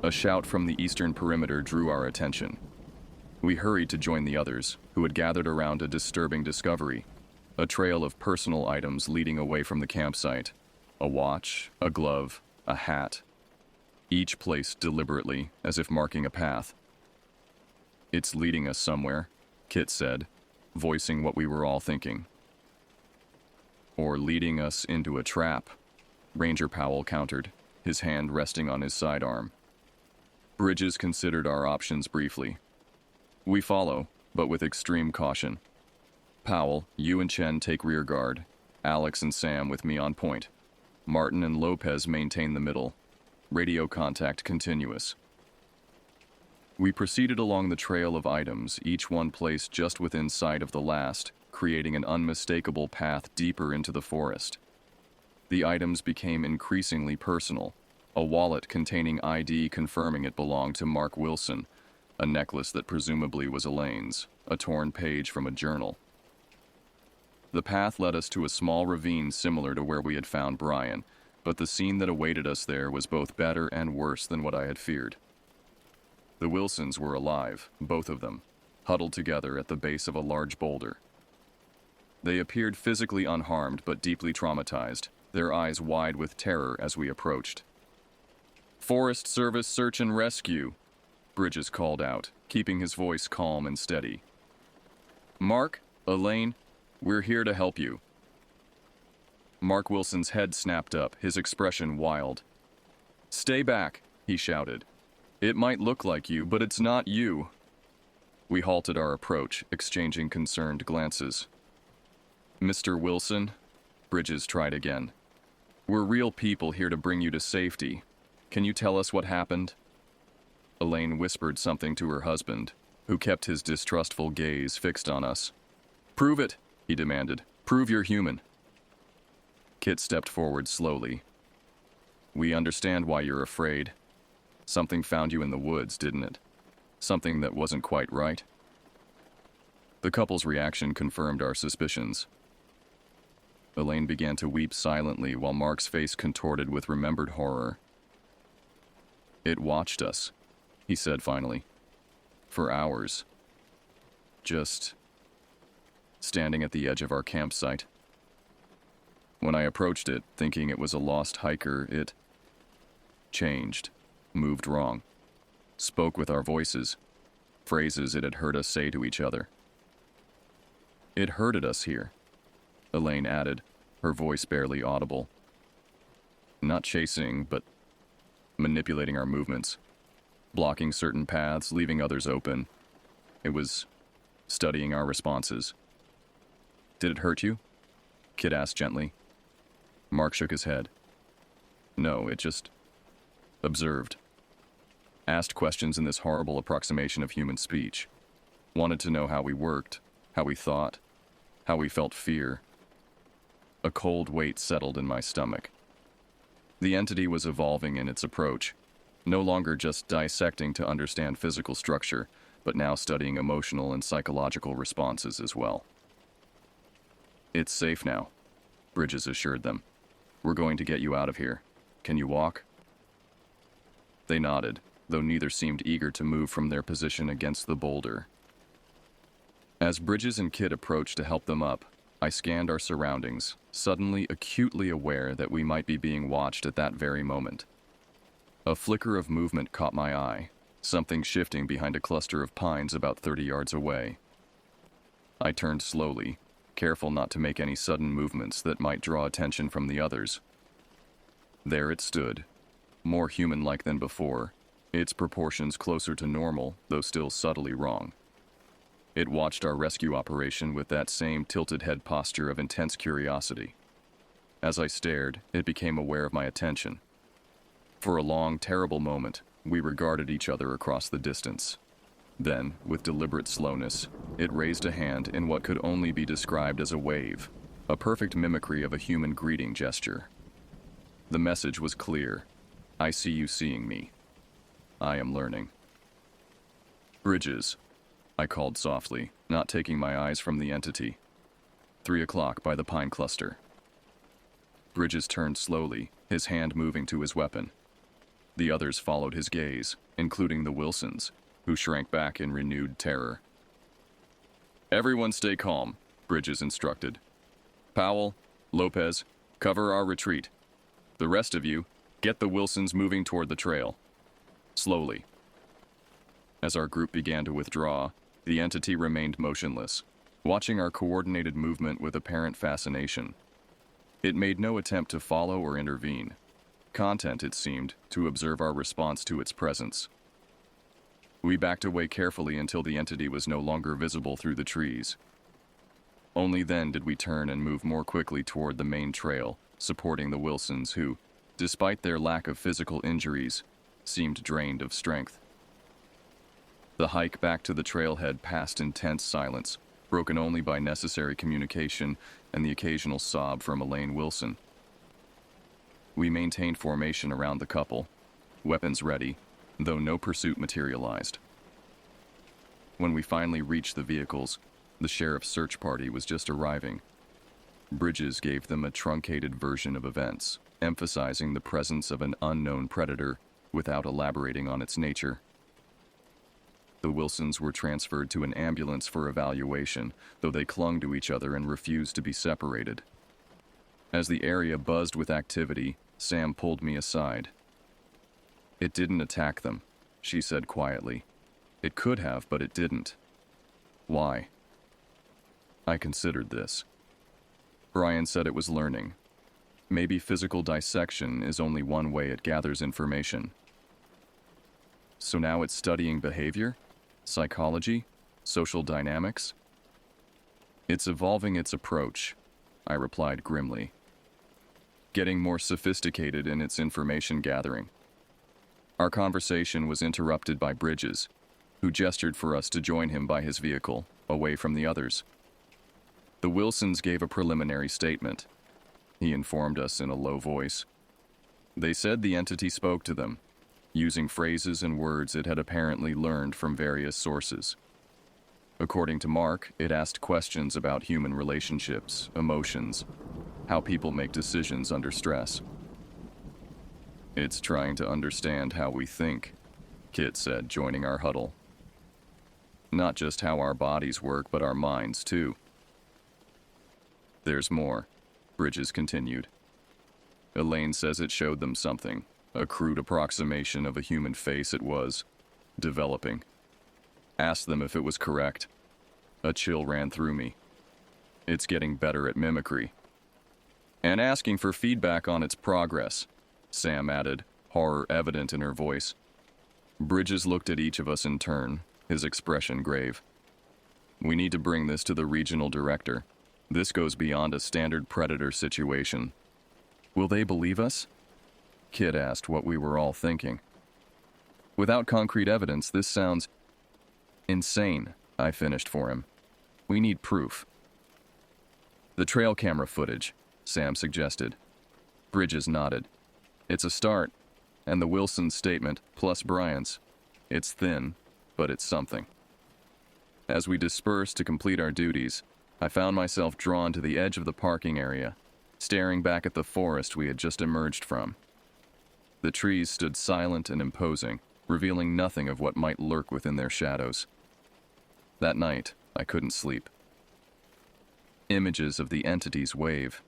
A shout from the eastern perimeter drew our attention. We hurried to join the others, who had gathered around a disturbing discovery, a trail of personal items leading away from the campsite. A watch, a glove, a hat. Each placed deliberately, as if marking a path. It's leading us somewhere, Kit said, voicing what we were all thinking. Or leading us into a trap, Ranger Powell countered, his hand resting on his sidearm. Bridges considered our options briefly. We follow, but with extreme caution. Powell, you and Chen take rear guard, Alex and Sam with me on point. Martin and Lopez maintain the middle. Radio contact continuous. We proceeded along the trail of items, each one placed just within sight of the last, creating an unmistakable path deeper into the forest. The items became increasingly personal, a wallet containing ID confirming it belonged to Mark Wilson, a necklace that presumably was Elaine's, a torn page from a journal. The path led us to a small ravine similar to where we had found Brian, But the scene that awaited us there was both better and worse than what I had feared. The Wilsons were alive, both of them, huddled together at the base of a large boulder. They appeared physically unharmed but deeply traumatized, their eyes wide with terror as we approached. "Forest Service search and rescue," Bridges called out, keeping his voice calm and steady. "Mark, Elaine, we're here to help you." Mark Wilson's head snapped up, his expression wild. "Stay back," he shouted. "It might look like you, but it's not you." We halted our approach, exchanging concerned glances. "Mr. Wilson," Bridges tried again. "We're real people here to bring you to safety. Can you tell us what happened?" Elaine whispered something to her husband, who kept his distrustful gaze fixed on us. "Prove it," he demanded. "Prove you're human." Kit stepped forward slowly. "We understand why you're afraid. Something found you in the woods, didn't it? Something that wasn't quite right?" The couple's reaction confirmed our suspicions. Elaine began to weep silently while Mark's face contorted with remembered horror. "It watched us," he said finally. "For hours. Just standing at the edge of our campsite. When I approached it, thinking it was a lost hiker, it changed, moved wrong, spoke with our voices, phrases it had heard us say to each other. It herded us here," Elaine added, her voice barely audible. "Not chasing, but manipulating our movements, blocking certain paths, leaving others open. It was studying our responses." "Did it hurt you?" Kit asked gently. Mark shook his head. "No, it just observed. Asked questions in this horrible approximation of human speech. Wanted to know how we worked, how we thought, how we felt fear." A cold weight settled in my stomach. The entity was evolving in its approach, no longer just dissecting to understand physical structure, but now studying emotional and psychological responses as well. "It's safe now," Bridges assured them. "We're going to get you out of here. Can you walk?" They nodded, though neither seemed eager to move from their position against the boulder. As Bridges and Kit approached to help them up, I scanned our surroundings, suddenly acutely aware that we might be being watched at that very moment. A flicker of movement caught my eye, something shifting behind a cluster of pines about 30 yards away. I turned slowly, careful not to make any sudden movements that might draw attention from the others. There it stood, more human-like than before, its proportions closer to normal, though still subtly wrong. It watched our rescue operation with that same tilted head posture of intense curiosity. As I stared, it became aware of my attention. For a long, terrible moment, we regarded each other across the distance. Then, with deliberate slowness, it raised a hand in what could only be described as a wave, a perfect mimicry of a human greeting gesture. The message was clear. I see you seeing me. I am learning. "Bridges," I called softly, not taking my eyes from the entity. 3 o'clock by the pine cluster. Bridges turned slowly, his hand moving to his weapon. The others followed his gaze, including the Wilsons, who shrank back in renewed terror. "Everyone stay calm," Bridges instructed. "Powell, Lopez, cover our retreat. The rest of you, get the Wilsons moving toward the trail. Slowly." As our group began to withdraw, the entity remained motionless, watching our coordinated movement with apparent fascination. It made no attempt to follow or intervene. Content, it seemed, to observe our response to its presence. We backed away carefully until the entity was no longer visible through the trees. Only then did we turn and move more quickly toward the main trail, supporting the Wilsons who, despite their lack of physical injuries, seemed drained of strength. The hike back to the trailhead passed in tense silence, broken only by necessary communication and the occasional sob from Elaine Wilson. We maintained formation around the couple, weapons ready, though no pursuit materialized. When we finally reached the vehicles, the sheriff's search party was just arriving. Bridges gave them a truncated version of events, emphasizing the presence of an unknown predator without elaborating on its nature. The Wilsons were transferred to an ambulance for evaluation, though they clung to each other and refused to be separated. As the area buzzed with activity, Sam pulled me aside. "It didn't attack them," she said quietly. "It could have, but it didn't." "Why?" I considered this. Brian said it was learning. Maybe physical dissection is only one way it gathers information. So now it's studying behavior, psychology, social dynamics? "It's evolving its approach," I replied grimly. "Getting more sophisticated in its information gathering." Our conversation was interrupted by Bridges, who gestured for us to join him by his vehicle, away from the others. The Wilsons gave a preliminary statement. He informed us in a low voice. They said the entity spoke to them, using phrases and words it had apparently learned from various sources. According to Mark, it asked questions about human relationships, emotions, how people make decisions under stress. "It's trying to understand how we think," Kit said, joining our huddle. "Not just how our bodies work, but our minds, too." "There's more," Bridges continued. "Elaine says it showed them something, a crude approximation of a human face it was developing. Asked them if it was correct. A chill ran through me. It's getting better at mimicry. And asking for feedback on its progress," Sam added, horror evident in her voice. Bridges looked at each of us in turn, his expression grave. "We need to bring this to the regional director. This goes beyond a standard predator situation." "Will they believe us?" Kit asked what we were all thinking. "Without concrete evidence, this sounds insane," I finished for him. "We need proof." "The trail camera footage," Sam suggested. Bridges nodded. "It's a start, and the Wilson statement, plus Brian's. It's thin, but it's something." As we dispersed to complete our duties, I found myself drawn to the edge of the parking area, staring back at the forest we had just emerged from. The trees stood silent and imposing, revealing nothing of what might lurk within their shadows. That night, I couldn't sleep. Images of the entity's wave,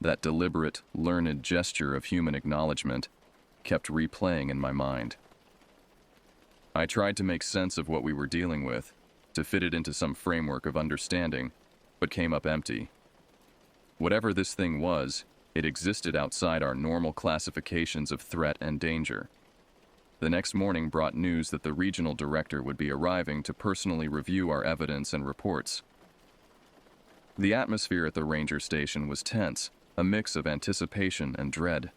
that deliberate, learned gesture of human acknowledgement, kept replaying in my mind. I tried to make sense of what we were dealing with, to fit it into some framework of understanding, but came up empty. Whatever this thing was, it existed outside our normal classifications of threat and danger. The next morning brought news that the regional director would be arriving to personally review our evidence and reports. The atmosphere at the ranger station was tense, a mix of anticipation and dread.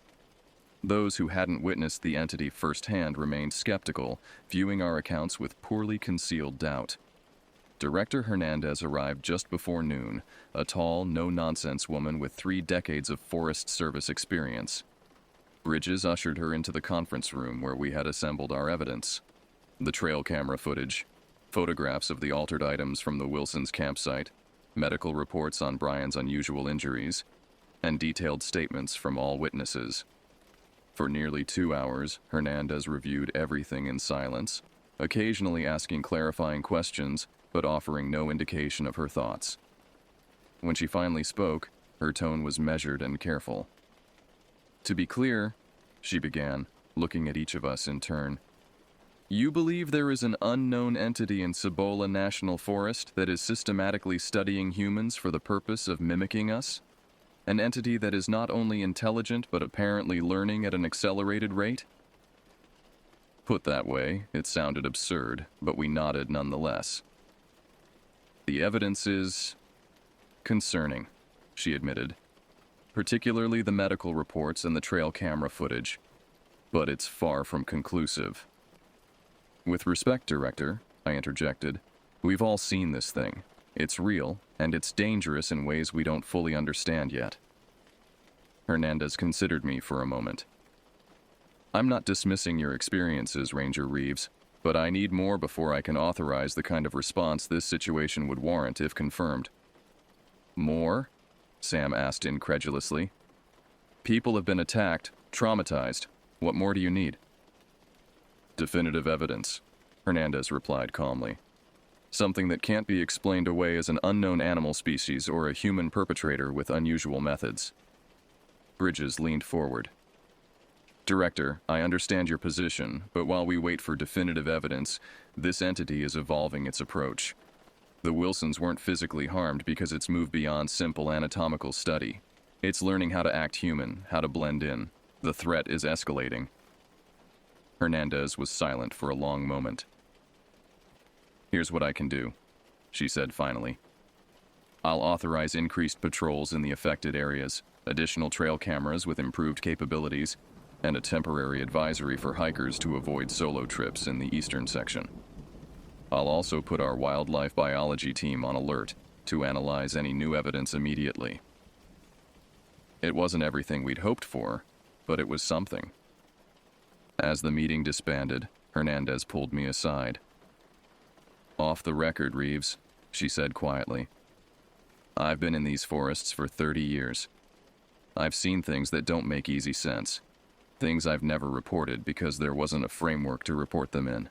Those who hadn't witnessed the entity firsthand remained skeptical, viewing our accounts with poorly concealed doubt. Director Hernandez arrived just before noon, a tall, no-nonsense woman with 3 decades of Forest Service experience. Bridges ushered her into the conference room where we had assembled our evidence. The trail camera footage, photographs of the altered items from the Wilsons' campsite, medical reports on Brian's unusual injuries, and detailed statements from all witnesses. For nearly 2 hours, Hernandez reviewed everything in silence, occasionally asking clarifying questions, but offering no indication of her thoughts. When she finally spoke, her tone was measured and careful. "To be clear," she began, looking at each of us in turn, "you believe there is an unknown entity in Cibola National Forest that is systematically studying humans for the purpose of mimicking us? An entity that is not only intelligent but apparently learning at an accelerated rate?" Put that way, it sounded absurd, but we nodded nonetheless. "The evidence is concerning," she admitted, "particularly the medical reports and the trail camera footage, but it's far from conclusive." "With respect, Director," I interjected, "we've all seen this thing. It's real, and it's dangerous in ways we don't fully understand yet." Hernandez considered me for a moment. "I'm not dismissing your experiences, Ranger Reeves, but I need more before I can authorize the kind of response this situation would warrant if confirmed." "More?" Sam asked incredulously. People have been attacked, traumatized. What more do you need? Definitive evidence, Hernandez replied calmly. Something that can't be explained away as an unknown animal species or a human perpetrator with unusual methods. Bridges leaned forward. Director, I understand your position, but while we wait for definitive evidence, this entity is evolving its approach. The Wilsons weren't physically harmed because it's moved beyond simple anatomical study. It's learning how to act human, how to blend in. The threat is escalating. Hernandez was silent for a long moment. Here's what I can do, she said finally. I'll authorize increased patrols in the affected areas, additional trail cameras with improved capabilities, and a temporary advisory for hikers to avoid solo trips in the eastern section. I'll also put our wildlife biology team on alert to analyze any new evidence immediately. It wasn't everything we'd hoped for, but it was something. As the meeting disbanded, Hernandez pulled me aside. Off the record, Reeves, she said quietly. I've been in these forests for 30 years. I've seen things that don't make easy sense. Things I've never reported because there wasn't a framework to report them in.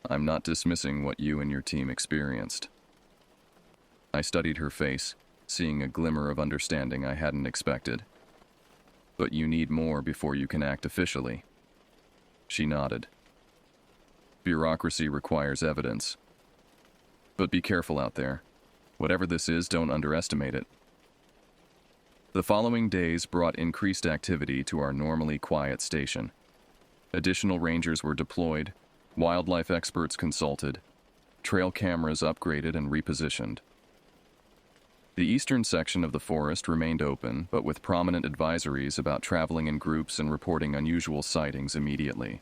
I'm not dismissing what you and your team experienced. I studied her face, seeing a glimmer of understanding I hadn't expected. But you need more before you can act officially. She nodded. Bureaucracy requires evidence. But be careful out there. Whatever this is, don't underestimate it. The following days brought increased activity to our normally quiet station. Additional rangers were deployed, wildlife experts consulted, trail cameras upgraded and repositioned. The eastern section of the forest remained open, but with prominent advisories about traveling in groups and reporting unusual sightings immediately.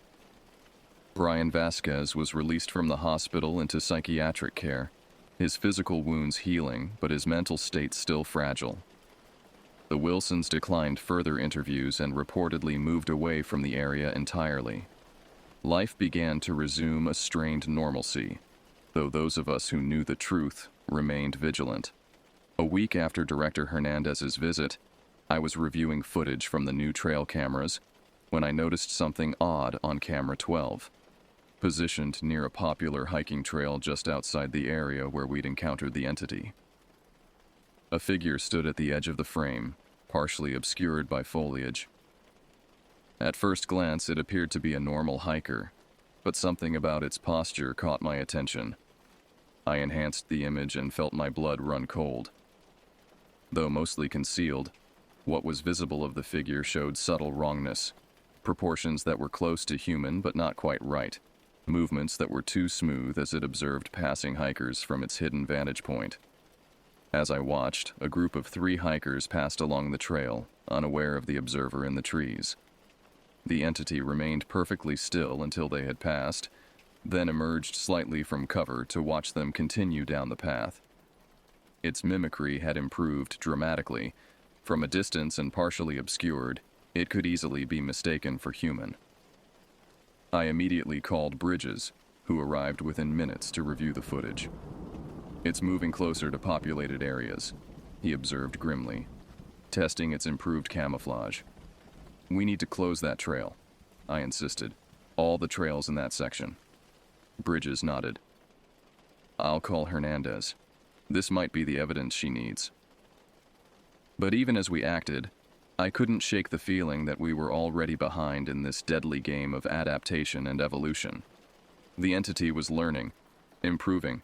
Brian Vasquez was released from the hospital into psychiatric care, his physical wounds healing, but his mental state still fragile. The Wilsons declined further interviews and reportedly moved away from the area entirely. Life began to resume a strained normalcy, though those of us who knew the truth remained vigilant. A week after Director Hernandez's visit, I was reviewing footage from the new trail cameras when I noticed something odd on camera 12, positioned near a popular hiking trail just outside the area where we'd encountered the entity. A figure stood at the edge of the frame, partially obscured by foliage. At first glance, it appeared to be a normal hiker, but something about its posture caught my attention. I enhanced the image and felt my blood run cold. Though mostly concealed, what was visible of the figure showed subtle wrongness, proportions that were close to human but not quite right, movements that were too smooth as it observed passing hikers from its hidden vantage point. As I watched, a group of 3 hikers passed along the trail, unaware of the observer in the trees. The entity remained perfectly still until they had passed, then emerged slightly from cover to watch them continue down the path. Its mimicry had improved dramatically. From a distance and partially obscured, it could easily be mistaken for human. I immediately called Bridges, who arrived within minutes to review the footage. It's moving closer to populated areas, he observed grimly, testing its improved camouflage. We need to close that trail, I insisted. All the trails in that section. Bridges nodded. I'll call Hernandez. This might be the evidence she needs. But even as we acted, I couldn't shake the feeling that we were already behind in this deadly game of adaptation and evolution. The entity was learning, improving,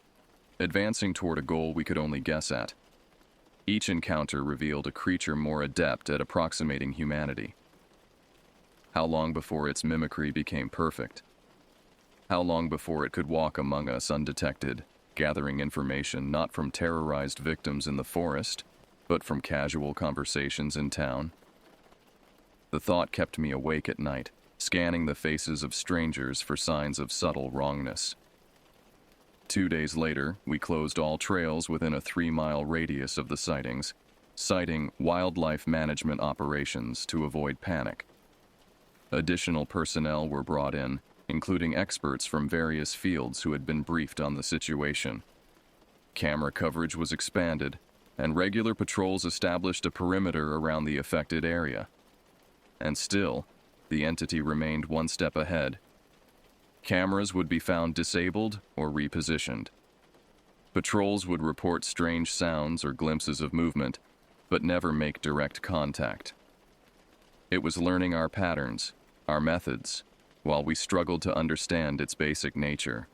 advancing toward a goal we could only guess at. Each encounter revealed a creature more adept at approximating humanity. How long before its mimicry became perfect? How long before it could walk among us undetected, gathering information not from terrorized victims in the forest, but from casual conversations in town? The thought kept me awake at night, scanning the faces of strangers for signs of subtle wrongness. 2 days later, we closed all trails within a 3-mile radius of the sightings, citing wildlife management operations to avoid panic. Additional personnel were brought in, including experts from various fields who had been briefed on the situation. Camera coverage was expanded, and regular patrols established a perimeter around the affected area. And still, the entity remained one step ahead. Cameras would be found disabled or repositioned. Patrols would report strange sounds or glimpses of movement, but never make direct contact. It was learning our patterns, our methods, while we struggled to understand its basic nature.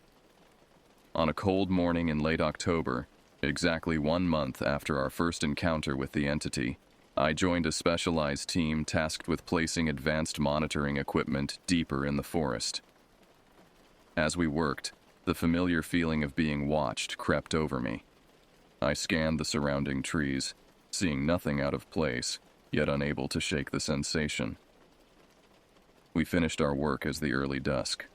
On a cold morning in late October, exactly 1 month after our first encounter with the entity, I joined a specialized team tasked with placing advanced monitoring equipment deeper in the forest. As we worked, the familiar feeling of being watched crept over me. I scanned the surrounding trees, seeing nothing out of place, yet unable to shake the sensation. We finished our work as the early dusk.